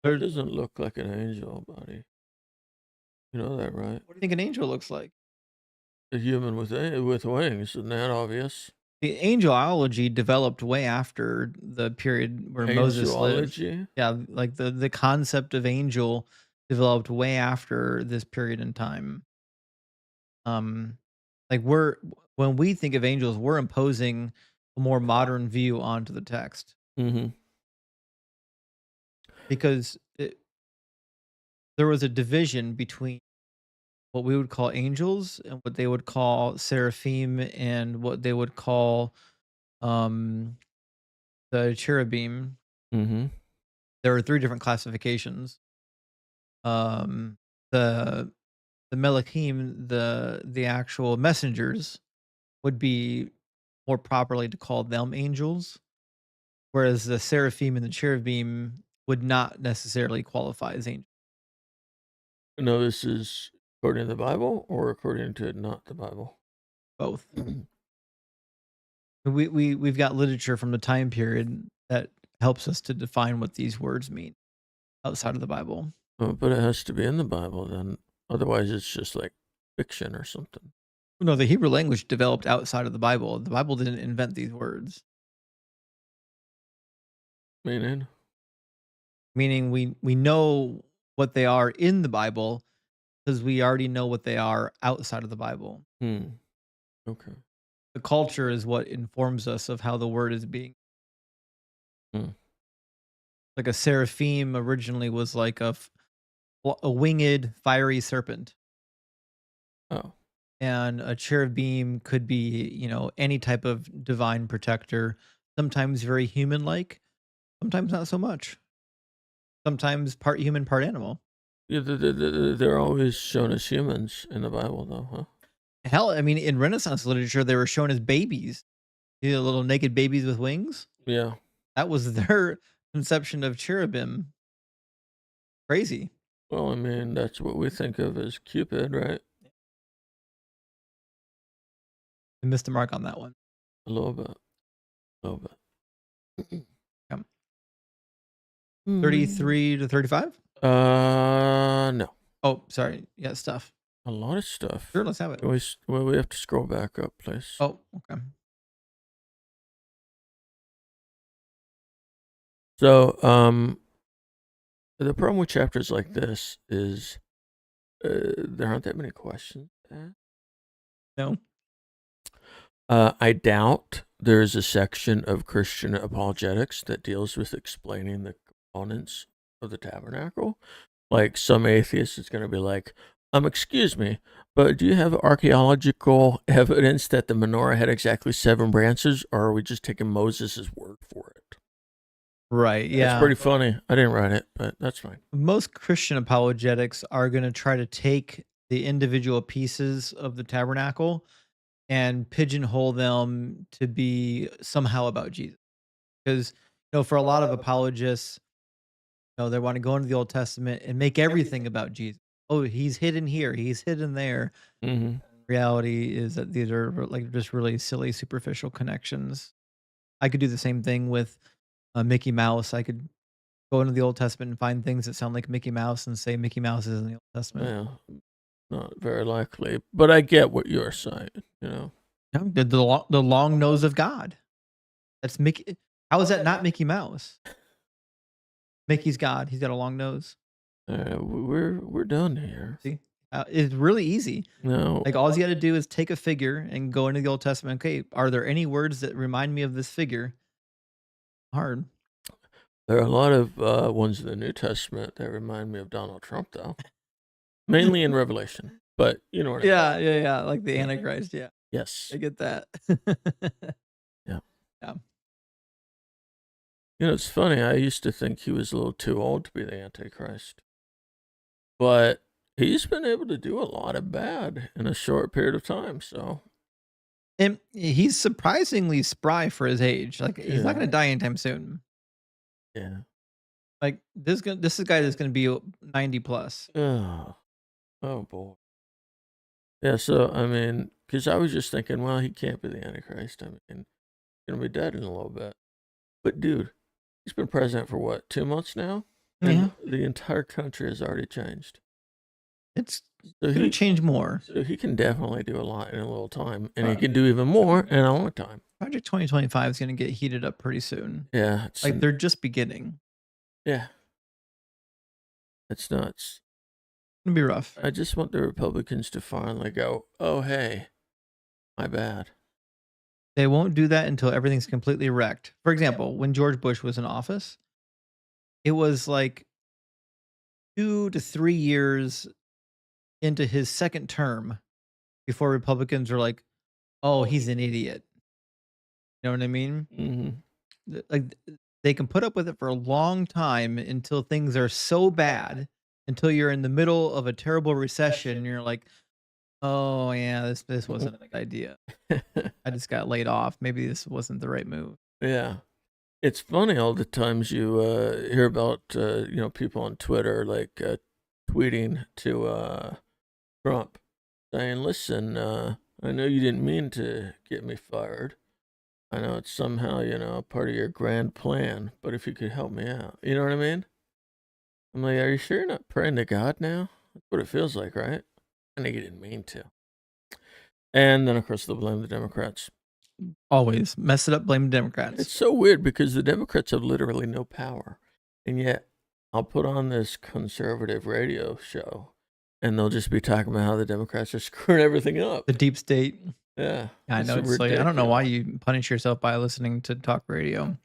It doesn't look like an angel, buddy. You know that, right? what do you think an angel looks like? A human with wings, isn't that obvious? The angelology developed way after the period where Moses lived. Angelology? Yeah, like the concept of angel developed way after this period in time. Like when we think of angels, we're imposing a more modern view onto the text Mm-hmm. because there was a division between what we would call angels and what they would call seraphim and what they would call um the cherubim. Mm-hmm. There were three different classifications. Um the the Melachim, the actual messengers, would be more properly to call them angels, whereas the seraphim and the cherubim would not necessarily qualify as angels. No, this is according to the Bible or according to not the Bible? Both. We've got literature from the time period that helps us to define what these words mean outside of the Bible. But it has to be in the Bible then. Otherwise, it's just like fiction or something. No, the Hebrew language developed outside of the Bible. The Bible didn't invent these words. Meaning? Meaning we know what they are in the Bible because we already know what they are outside of the Bible. Okay. The culture is what informs us of how the word is being. Like a seraphim originally was like a winged fiery serpent. Oh. And a cherubim could be, any type of divine protector, sometimes very human like, sometimes not so much. Sometimes part human, part animal. Yeah, they're always shown as humans in the Bible, though, huh? Hell, I mean, in Renaissance literature, they were shown as babies. Little naked babies with wings. Yeah. That was their conception of cherubim. Crazy. Well, I mean, that's what we think of as Cupid, right? I missed the mark on that one. A little bit. A little bit. 33 to 35? No. Oh, sorry. Yeah, stuff. A lot of stuff. Sure, let's have it. We have to scroll back up, please. Oh, okay. So, the problem with chapters like this is there aren't that many questions. No. I doubt there's a section of Christian apologetics that deals with explaining the components of the tabernacle. Like some atheists, it's going to be like, excuse me, but do you have archaeological evidence that the menorah had exactly 7 branches, or are we just taking Moses' word for it? Right, yeah. It's pretty funny. I didn't write it, but that's fine. Most Christian apologetics are going to try to take the individual pieces of the tabernacle and pigeonhole them to be somehow about Jesus. Because, for a lot of apologists, they want to go into the Old Testament and make everything about Jesus. Oh, he's hidden here, he's hidden there. Mm-hmm. Reality is that these are like just really silly, superficial connections. I could do the same thing with Mickey Mouse. I could go into the Old Testament and find things that sound like Mickey Mouse and say Mickey Mouse is in the Old Testament. Yeah, not very likely, but I get what you're saying. Yeah, the long nose of God. That's Mickey. How is that not Mickey Mouse? Mickey's God. He's got a long nose. We're done here. See, it's really easy. No, Like all you got to do is take a figure and go into the Old Testament. Okay, are there any words that remind me of this figure? Hard. there are a lot of ones in the New Testament that remind me of Donald Trump, though. Mainly in Revelation, but you know what I mean. Yeah. Like the Antichrist. Yeah, Yes. I get that. Yeah. Yeah. You know, it's funny. I used to think he was a little too old to be the Antichrist, but he's been able to do a lot of bad in a short period of time. So, And he's surprisingly spry for his age. Like he's not Yeah. going to die anytime soon. yeah. Like this is a guy that's going to be 90 plus. Oh boy. Yeah. So I mean, because I was just thinking, well, he can't be the Antichrist. I mean, he's gonna be dead in a little bit. But dude, he's been president for what, 2 months now? Yeah. And the entire country has already changed. It's So going to change more. So he can definitely do a lot in a little time, and he can do even more in a long time. Project 2025 is going to get heated up pretty soon. Yeah. Like they're just beginning. Yeah. It's nuts. It's going to be rough. I just want the Republicans to finally go, oh, hey, my bad. They won't do that until everything's completely wrecked. For example, when George Bush was in office, it was like 2 to 3 years into his second term before Republicans were like, "Oh, he's an idiot." You know what I mean? Mm-hmm. Like they can put up with it for a long time until things are so bad, until you're in the middle of a terrible recession and you're like, "Oh yeah, this wasn't a good idea. I just got laid off. Maybe this wasn't the right move." Yeah. It's funny all the times you hear about, people on Twitter like tweeting to Trump saying, listen, I know you didn't mean to get me fired. I know it's somehow, part of your grand plan, but if you could help me out, you know what I mean? I'm like, are you sure you're not praying to God now? That's what it feels like, right? I know you didn't mean to. And then, of course, they'll blame the Democrats. Always mess it up, blame the Democrats. It's so weird because the Democrats have literally no power. And yet, I'll put on this conservative radio show, and they'll just be talking about how the Democrats are screwing everything up. The deep state. Yeah. I know. It's like, I don't know why you punish yourself by listening to talk radio.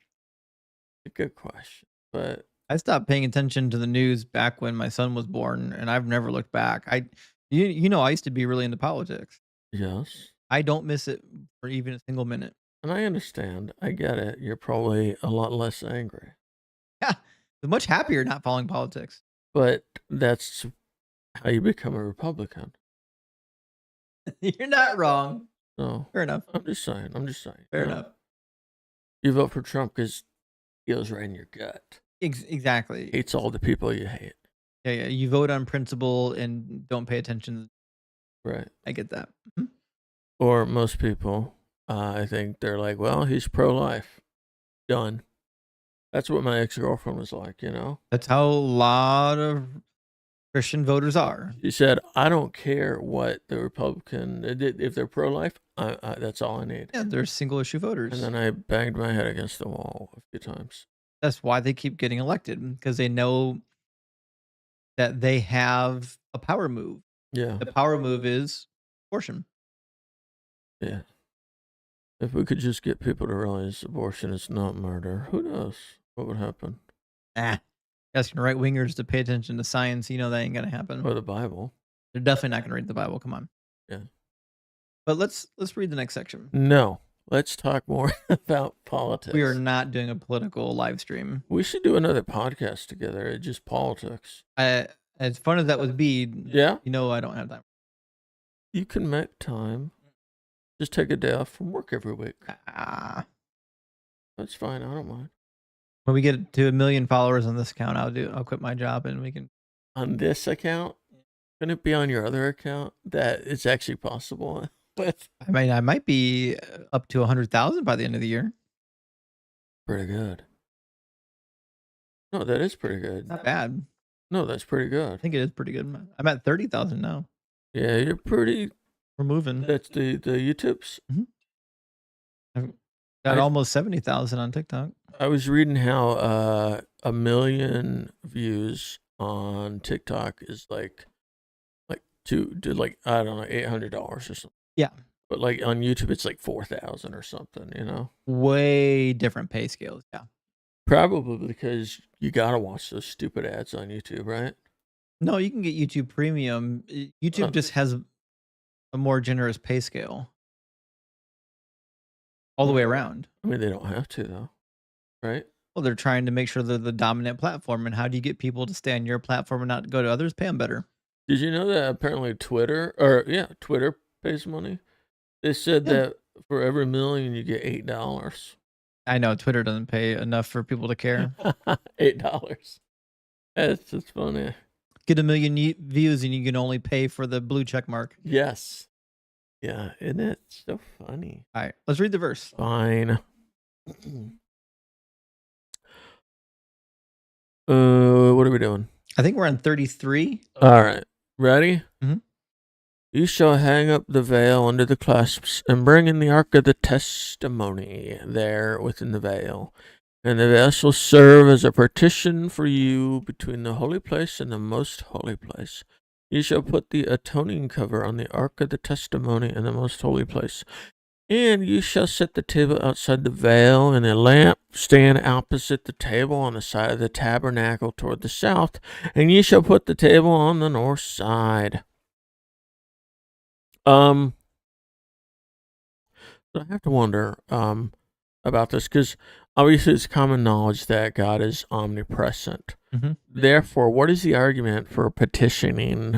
A good question. But I stopped paying attention to the news back when my son was born, and I've never looked back. I used to be really into politics. yes. I don't miss it for even a single minute. And I understand. I get it. You're probably a lot less angry. Yeah, I'm much happier not following politics. But that's how you become a Republican. You're not wrong. So Fair enough. I'm just saying. Fair enough. You vote for Trump because he goes right in your gut. Exactly. Hates all the people you hate. Yeah. You vote on principle and don't pay attention. Right. I get that. Or most people, I think they're like, well, he's pro-life. Done. That's what my ex-girlfriend was like, That's how a lot of Christian voters are. She said, I don't care what the Republican, if they're pro-life, that's all I need. Yeah, they're single issue voters. And then I banged my head against the wall a few times. That's why they keep getting elected, because they know that they have a power move. Yeah. The power move is abortion. Yeah. If we could just get people to realize abortion is not murder, who knows what would happen? Asking right wingers to pay attention to science, that ain't gonna happen. Or the Bible. They're definitely not gonna read the Bible. Come on. Yeah. But let's read the next section. No. Let's talk more about politics. We are not doing a political live stream. We should do another podcast together. It's just politics. As fun as that would be, yeah. I don't have time. You can make time. Just take a day off from work every week. That's fine. I don't mind. When we get to 1 million followers on this account, I'll quit my job and we can. On this account? Can it be on your other account that it's actually possible with? I mean, I might be up to 100,000 by the end of the year. Pretty good. No, that is pretty good. Not bad. No, that's pretty good. I think it is pretty good. I'm at 30,000 now. Yeah, you're pretty. We're moving. That's the YouTubes. I've got almost 70,000 on TikTok. I was reading how 1 million views on TikTok is like like I don't know $800 or something. Yeah. But like on YouTube, it's like 4,000 or something. You know, Way different pay scales. Yeah. probably because you gotta watch those stupid ads on YouTube, right? No, you can get YouTube Premium. YouTube just has a more generous pay scale all the way around. I mean, they don't have to though, right? Well, they're trying to make sure they're the dominant platform. And how do you get people to stay on your platform and not go to others? Pay them better. Did you know that apparently Twitter pays money? They said Yeah. that for every million you get $8. I know Twitter doesn't pay enough for people to care. $8. That's just funny. Get 1 million views and you can only pay for the blue check mark. Yes. Yeah, isn't it so funny? All right, let's read the verse. Fine. What are we doing? I think we're on 33. All right. Ready? Mhm. You shall hang up the veil under the clasps and bring in the ark of the testimony there within the veil. And the veil shall serve as a partition for you between the holy place and the most holy place. You shall put the atoning cover on the ark of the testimony in the most holy place. And you shall set the table outside the veil, and a lamp stand opposite the table on the side of the tabernacle toward the south. And you shall put the table on the north side. So I have to wonder about this, because obviously it's common knowledge that God is omnipresent. Mhm. Therefore, what is the argument for the petitioning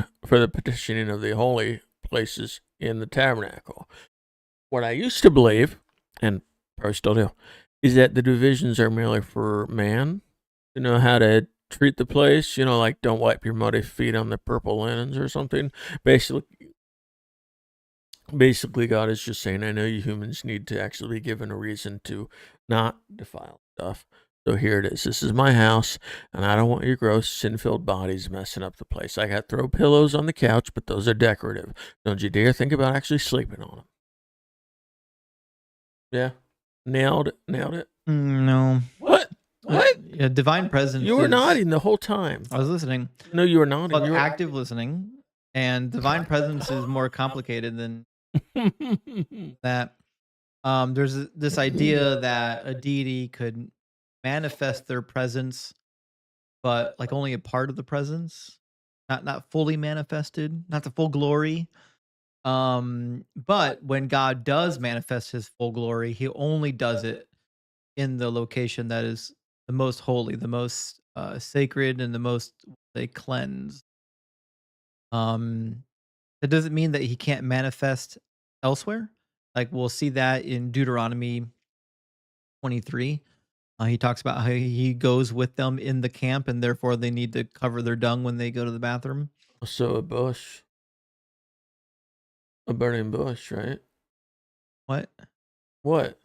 of the holy places in the tabernacle? What I used to believe, and probably still do, is that the divisions are merely for man to know how to treat the place. Like don't wipe your muddy feet on the purple linens or something. Basically, God is just saying, I know you humans need to actually be given a reason to not defile stuff. So here it is. This is my house, and I don't want your gross, sin-filled bodies messing up the place. I got throw pillows on the couch, but those are decorative. Don't you dare think about actually sleeping on them. Yeah. Nailed it. No. What? Yeah, divine presence. You were is- nodding the whole time. I was listening. No, you were nodding. Well, You were active listening. And divine presence is more complicated than that. There's this idea that a deity could manifest their presence, but like only a part of the presence, not fully manifested, not the full glory. But when God does manifest his full glory, he only does it in the location that is the most holy, the most sacred, and the most they cleanse. That doesn't mean that he can't manifest elsewhere. Like we'll see that in Deuteronomy 23. He talks about how he goes with them in the camp, and therefore they need to cover their dung when they go to the bathroom. So a burning bush, right? What? What?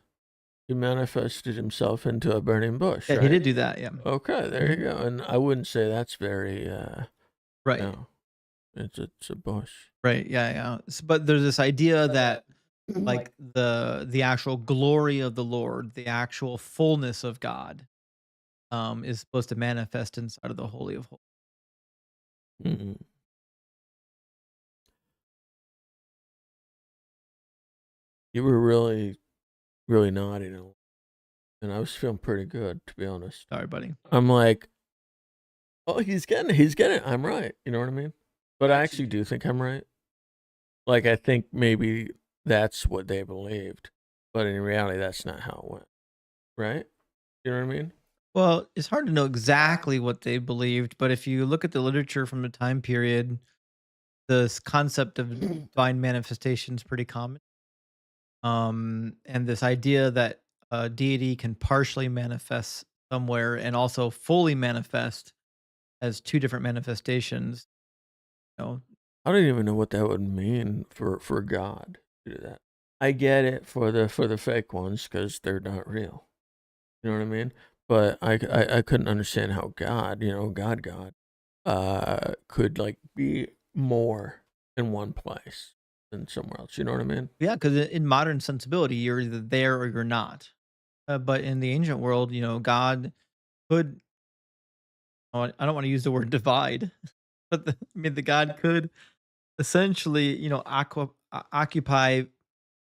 He manifested himself into a burning bush. Yeah, right? he did do that. Yeah. Okay, there you go. And I wouldn't say that's very Right. no. It's a bush. Right. Yeah. But there's this idea that like the actual glory of the Lord, the actual fullness of God, is supposed to manifest inside of the Holy of Holies. Mm-mm. You were really, really nodding, and I was feeling pretty good, to be honest. Sorry, buddy. I'm like, oh, he's getting it. I'm right. You know what I mean? But I actually do think I'm right. Like, I think maybe that's what they believed, but in reality, that's not how it went. Right? You know what I mean? Well, it's hard to know exactly what they believed, but if you look at the literature from the time period, this concept of divine manifestation is pretty common. And this idea that a deity can partially manifest somewhere and also fully manifest as two different manifestations. You know, I don't even know what that would mean for God to do that. I get it for the fake ones because they're not real. You know what I mean? But I couldn't understand how God, God, could like be more in one place than somewhere else. You know what I mean? yeah, because in modern sensibility, you're either there or you're not. But in the ancient world, God could. I don't want to use the word divide, but the God could essentially, occupy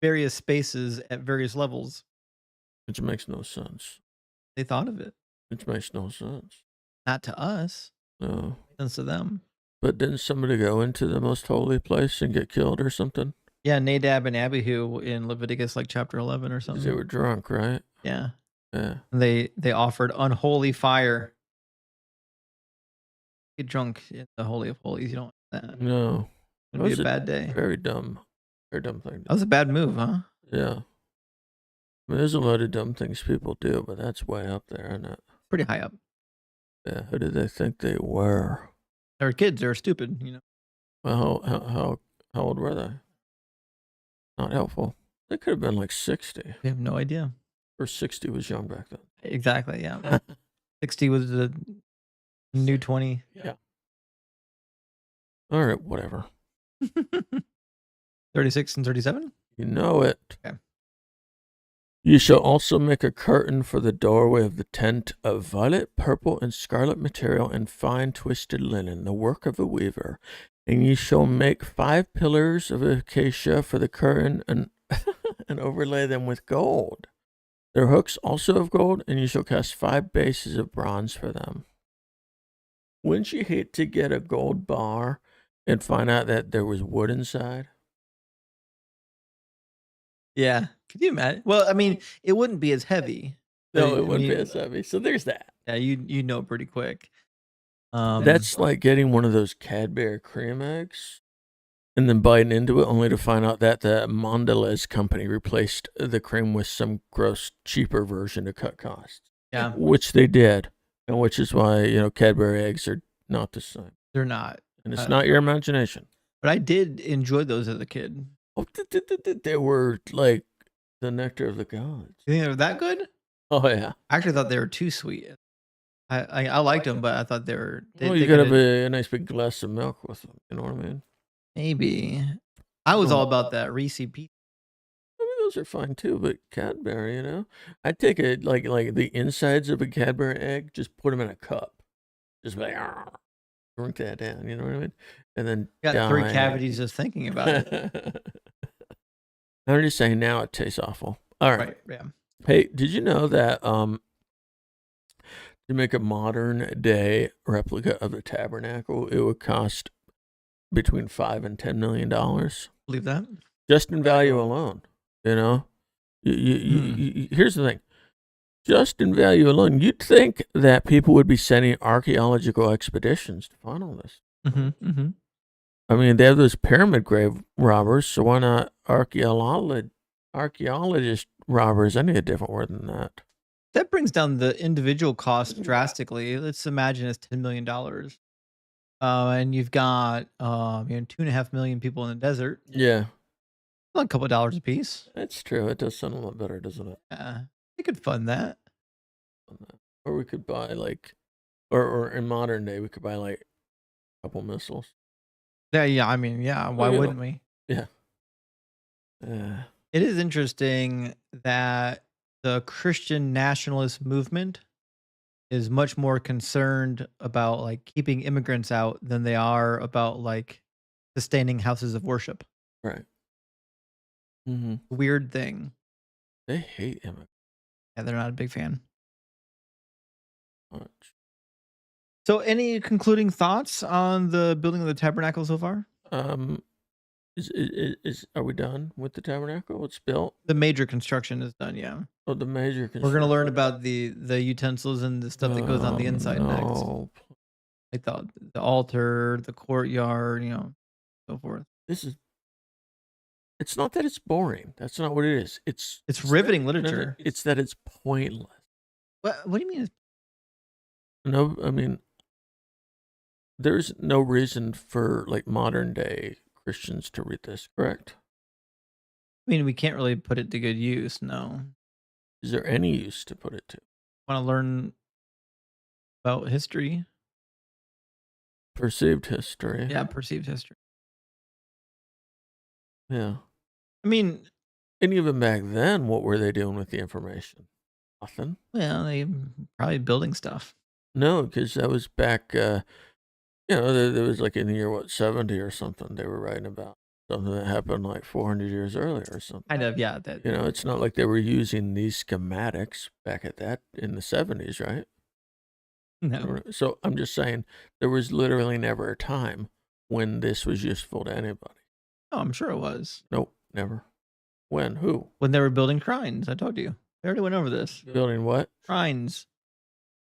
various spaces at various levels. Which makes no sense. They thought of it, Which makes no sense. not to us, No. sense to them. But didn't somebody go into the most holy place and get killed or something? Yeah, Nadab and Abihu in Leviticus, like chapter 11 or Because they something. were drunk, right? Yeah, Yeah. and they offered unholy fire. Get drunk in the Holy of Holies. You don't want that. No. It'd be a bad day. Very dumb thing. That was a bad move, huh? Yeah. I mean, there's a lot of dumb things people do, but that's way up there, isn't it? Pretty high up. Yeah. Who did they think they were? They were kids. They were stupid. Well, how old were they? Not helpful. They could have been like 60. We have no idea. Or 60 was young back then. Exactly. Yeah. 60 was the new 20. Yeah. All right, whatever. 36 and 37. You know it. Okay. You shall also make a curtain for the doorway of the tent of violet, purple, and scarlet material and fine twisted linen, the work of a weaver. And you shall make 5 pillars of acacia for the curtain and overlay them with gold. Their hooks also of gold, and you shall cast 5 bases of bronze for them. Wouldn't you hate to get a gold bar and find out that there was wood inside? Yeah. Could you imagine? Well, I mean, it wouldn't be as heavy. No, it wouldn't be as heavy. So there's that. Yeah, you know pretty quick. That's like getting one of those Cadbury cream eggs and then biting into it only to find out that the Mondelez company replaced the cream with some gross, cheaper version to cut costs. Yeah. Which they did. And which is why, Cadbury eggs are not the same. They're not. And it's not your imagination. But I did enjoy those as a kid. Oh, they were like the nectar of the gods. You think they were that good? Oh, yeah. I actually thought they were too sweet. I liked them, but I thought they were. Well, you could have a nice big glass of milk with them. You know what I mean? Maybe. I was all about that Reese pizza. I mean, those are fine too, but Cadbury, I'd take it like the insides of a Cadbury egg, just put them in a cup, just like drink that down. You know what I mean? And then Got 3 cavities just thinking about it. I'm just saying now it tastes awful. All right. Yeah. Hey, did you know that to make a modern day replica of the Tabernacle, it would cost between $5 and $10 million? Believe that? Just in value alone, Here's the thing. Just in value alone, you'd think that people would be sending archaeological expeditions to find all this. Mm-hmm. I mean, they have those pyramid grave robbers, so why not archaeologist robbers? I need a different word than that. That brings down the individual cost drastically. Let's imagine it's $10 million. And you've got 2.5 million people in the desert. Yeah. A couple of dollars a piece. That's true. It does sound a lot better, doesn't it? Yeah. We could fund that. Or we could buy or in modern day, we could buy a couple missiles. Yeah. I mean, yeah. Why wouldn't we? Yeah. It is interesting that the Christian nationalist movement is much more concerned about keeping immigrants out than they are about sustaining houses of worship. Right. Mm-hmm. Weird thing. They hate immigrants. Yeah, they're not a big fan. Much. So, any concluding thoughts on the building of the tabernacle so far? Are we done with the tabernacle? It's built. The major construction is done. Yeah. Oh, the major construction. We're gonna learn about the utensils and the stuff that goes on the inside next. Like the altar, the courtyard, so forth. It's not that it's boring. That's not what it is. It's riveting literature. It's that it's pointless. What do you mean? No, I mean, there's no reason for modern day Christians to read this, correct? I mean, we can't really put it to good use. No. Is there any use to put it to? Want to learn about history? Perceived history. Yeah, perceived history. Yeah. I mean, and even back then, what were they doing with the information? Nothing. Well, they probably building stuff. No, because that was back, there was like in the year, what, 70 or something, they were writing about something that happened like 400 years earlier or something. Kind of, yeah. That It's not like they were using these schematics back at that in the 70s, right? no. So I'm just saying there was literally never a time when this was useful to anybody. Oh, I'm sure it was. Nope, never. When? Who? When they were building shrines, I told you. I already went over this. Building what? Shrines.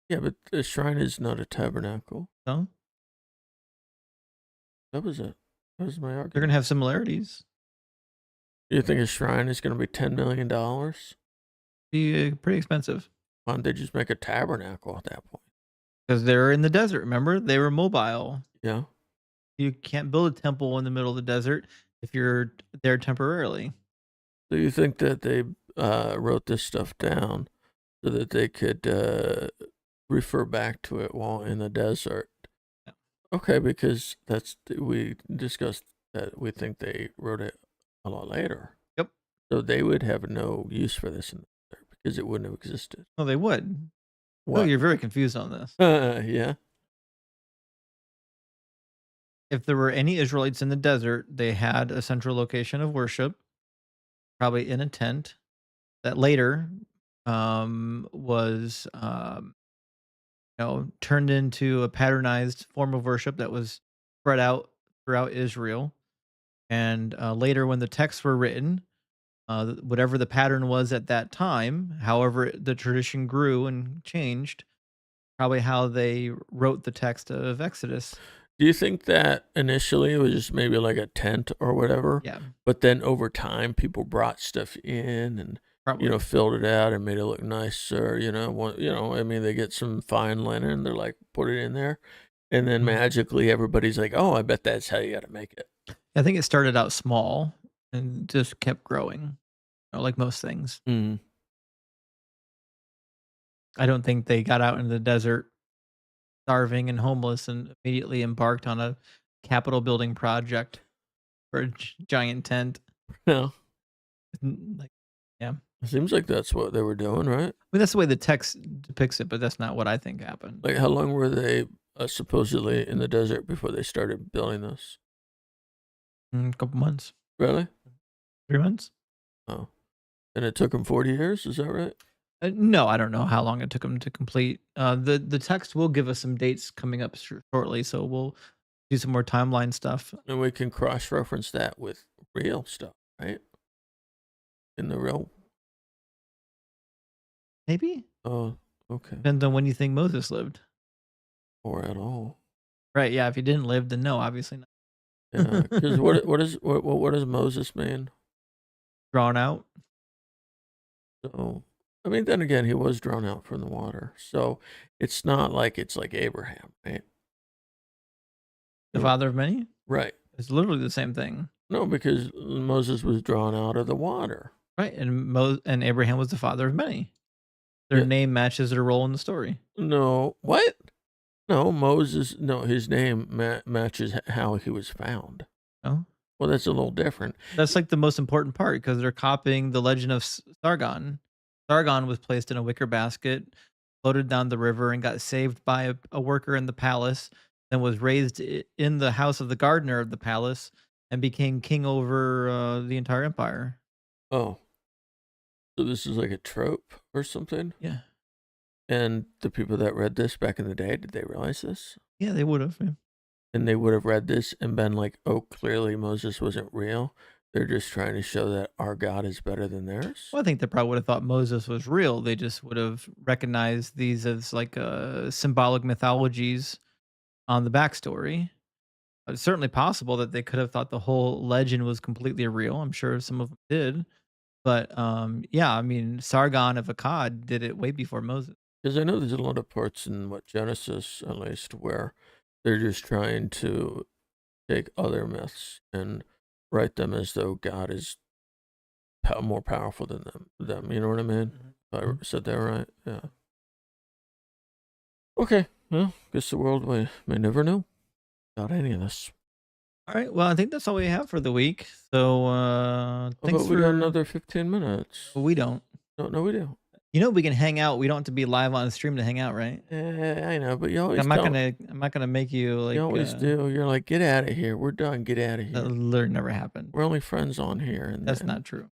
Yeah, but the shrine is not a tabernacle. No? That was it. That was my argument. They're going to have similarities. You think a shrine is going to be $10 million? Be pretty expensive. Why don't they just make a tabernacle at that point? Because they're in the desert, remember? They were mobile. Yeah. You can't build a temple in the middle of the desert if you're there temporarily. So you think that they wrote this stuff down so that they could refer back to it while in the desert? Yeah. Okay, because we discussed that we think they wrote it a lot later. Yep. So they would have no use for this in the desert because it wouldn't have existed. Well, they would. What? Oh, you're very confused on this. Yeah. If there were any Israelites in the desert, they had a central location of worship, probably in a tent, that later was turned into a patternized form of worship that was spread out throughout Israel. And later, when the texts were written, whatever the pattern was at that time, however the tradition grew and changed, probably how they wrote the text of Exodus. Do you think that initially it was just maybe like a tent or whatever? Yeah, But then over time, people brought stuff in and probably. filled it out and made it look nicer. I mean, they get some fine linen, they're like, put it in there, and then Mhm. magically everybody's like, oh, I bet that's how you got to make it. I think it started out small and just kept growing, like most things. Mm. I don't think they got out into the desert starving and homeless and immediately embarked on a Capitol building project for a giant tent. No, Like, yeah. it seems like that's what they were doing, right? I mean, that's the way the text depicts it, but that's not what I think happened. Like, how long were they supposedly in the desert before they started building this? A couple months, Really? 3 months. Oh, and it took them 40 years. Is that right? No, I don't know how long it took them to complete. The text will give us some dates coming up shortly, so we'll do some more timeline stuff. And we can cross-reference that with real stuff, right? In the real. Maybe Oh, okay. depends on when you think Moses lived. Or at all. Right? Yeah. If he didn't live, then no, obviously not. Yeah, because what does Moses mean? Drawn out. So, I mean, then again, he was drawn out from the water, so it's not like it's like Abraham, right? The father of many? Right. It's literally the same thing. No, because Moses was drawn out of the water. Right. And Abraham was the father of many. Their Yeah. name matches their role in the story. No, what? No, Moses. No, his name matches how he was found. Oh, Well, that's a little different. that's like the most important part because they're copying the legend of Sargon. Sargon was placed in a wicker basket, floated down the river, and got saved by a worker in the palace, then was raised in the house of the gardener of the palace and became king over the entire empire. Oh, so this is like a trope or something? Yeah. And the people that read this back in the day, did they realize this? Yeah, they would have. Yeah. And they would have read this and been like, oh, clearly Moses wasn't real. They're just trying to show that our God is better than theirs. Well, I think they probably would have thought Moses was real. They just would have recognized these as like symbolic mythologies on the backstory. It's certainly possible that they could have thought the whole legend was completely real. I'm sure some of them did. But yeah, I mean, Sargon of Akkad did it way before Moses. Because I know there's a lot of parts in Genesis, at least, where they're just trying to take other myths and write them as though God is more powerful than them. You know what I mean? If I said that right? Yeah. Okay. Well, guess the world may never know about any of this. All right. Well, I think that's all we have for the week. So Oh, thanks but we for got another 15 minutes. We don't. No, we do. You know we can hang out. We don't have to be live on stream to hang out, right? I know, but you always don't. I'm not gonna make you like. You always do. You're like, get out of here. We're done. Get out of That here. literally never happened. We're only friends on here, and That's then not true.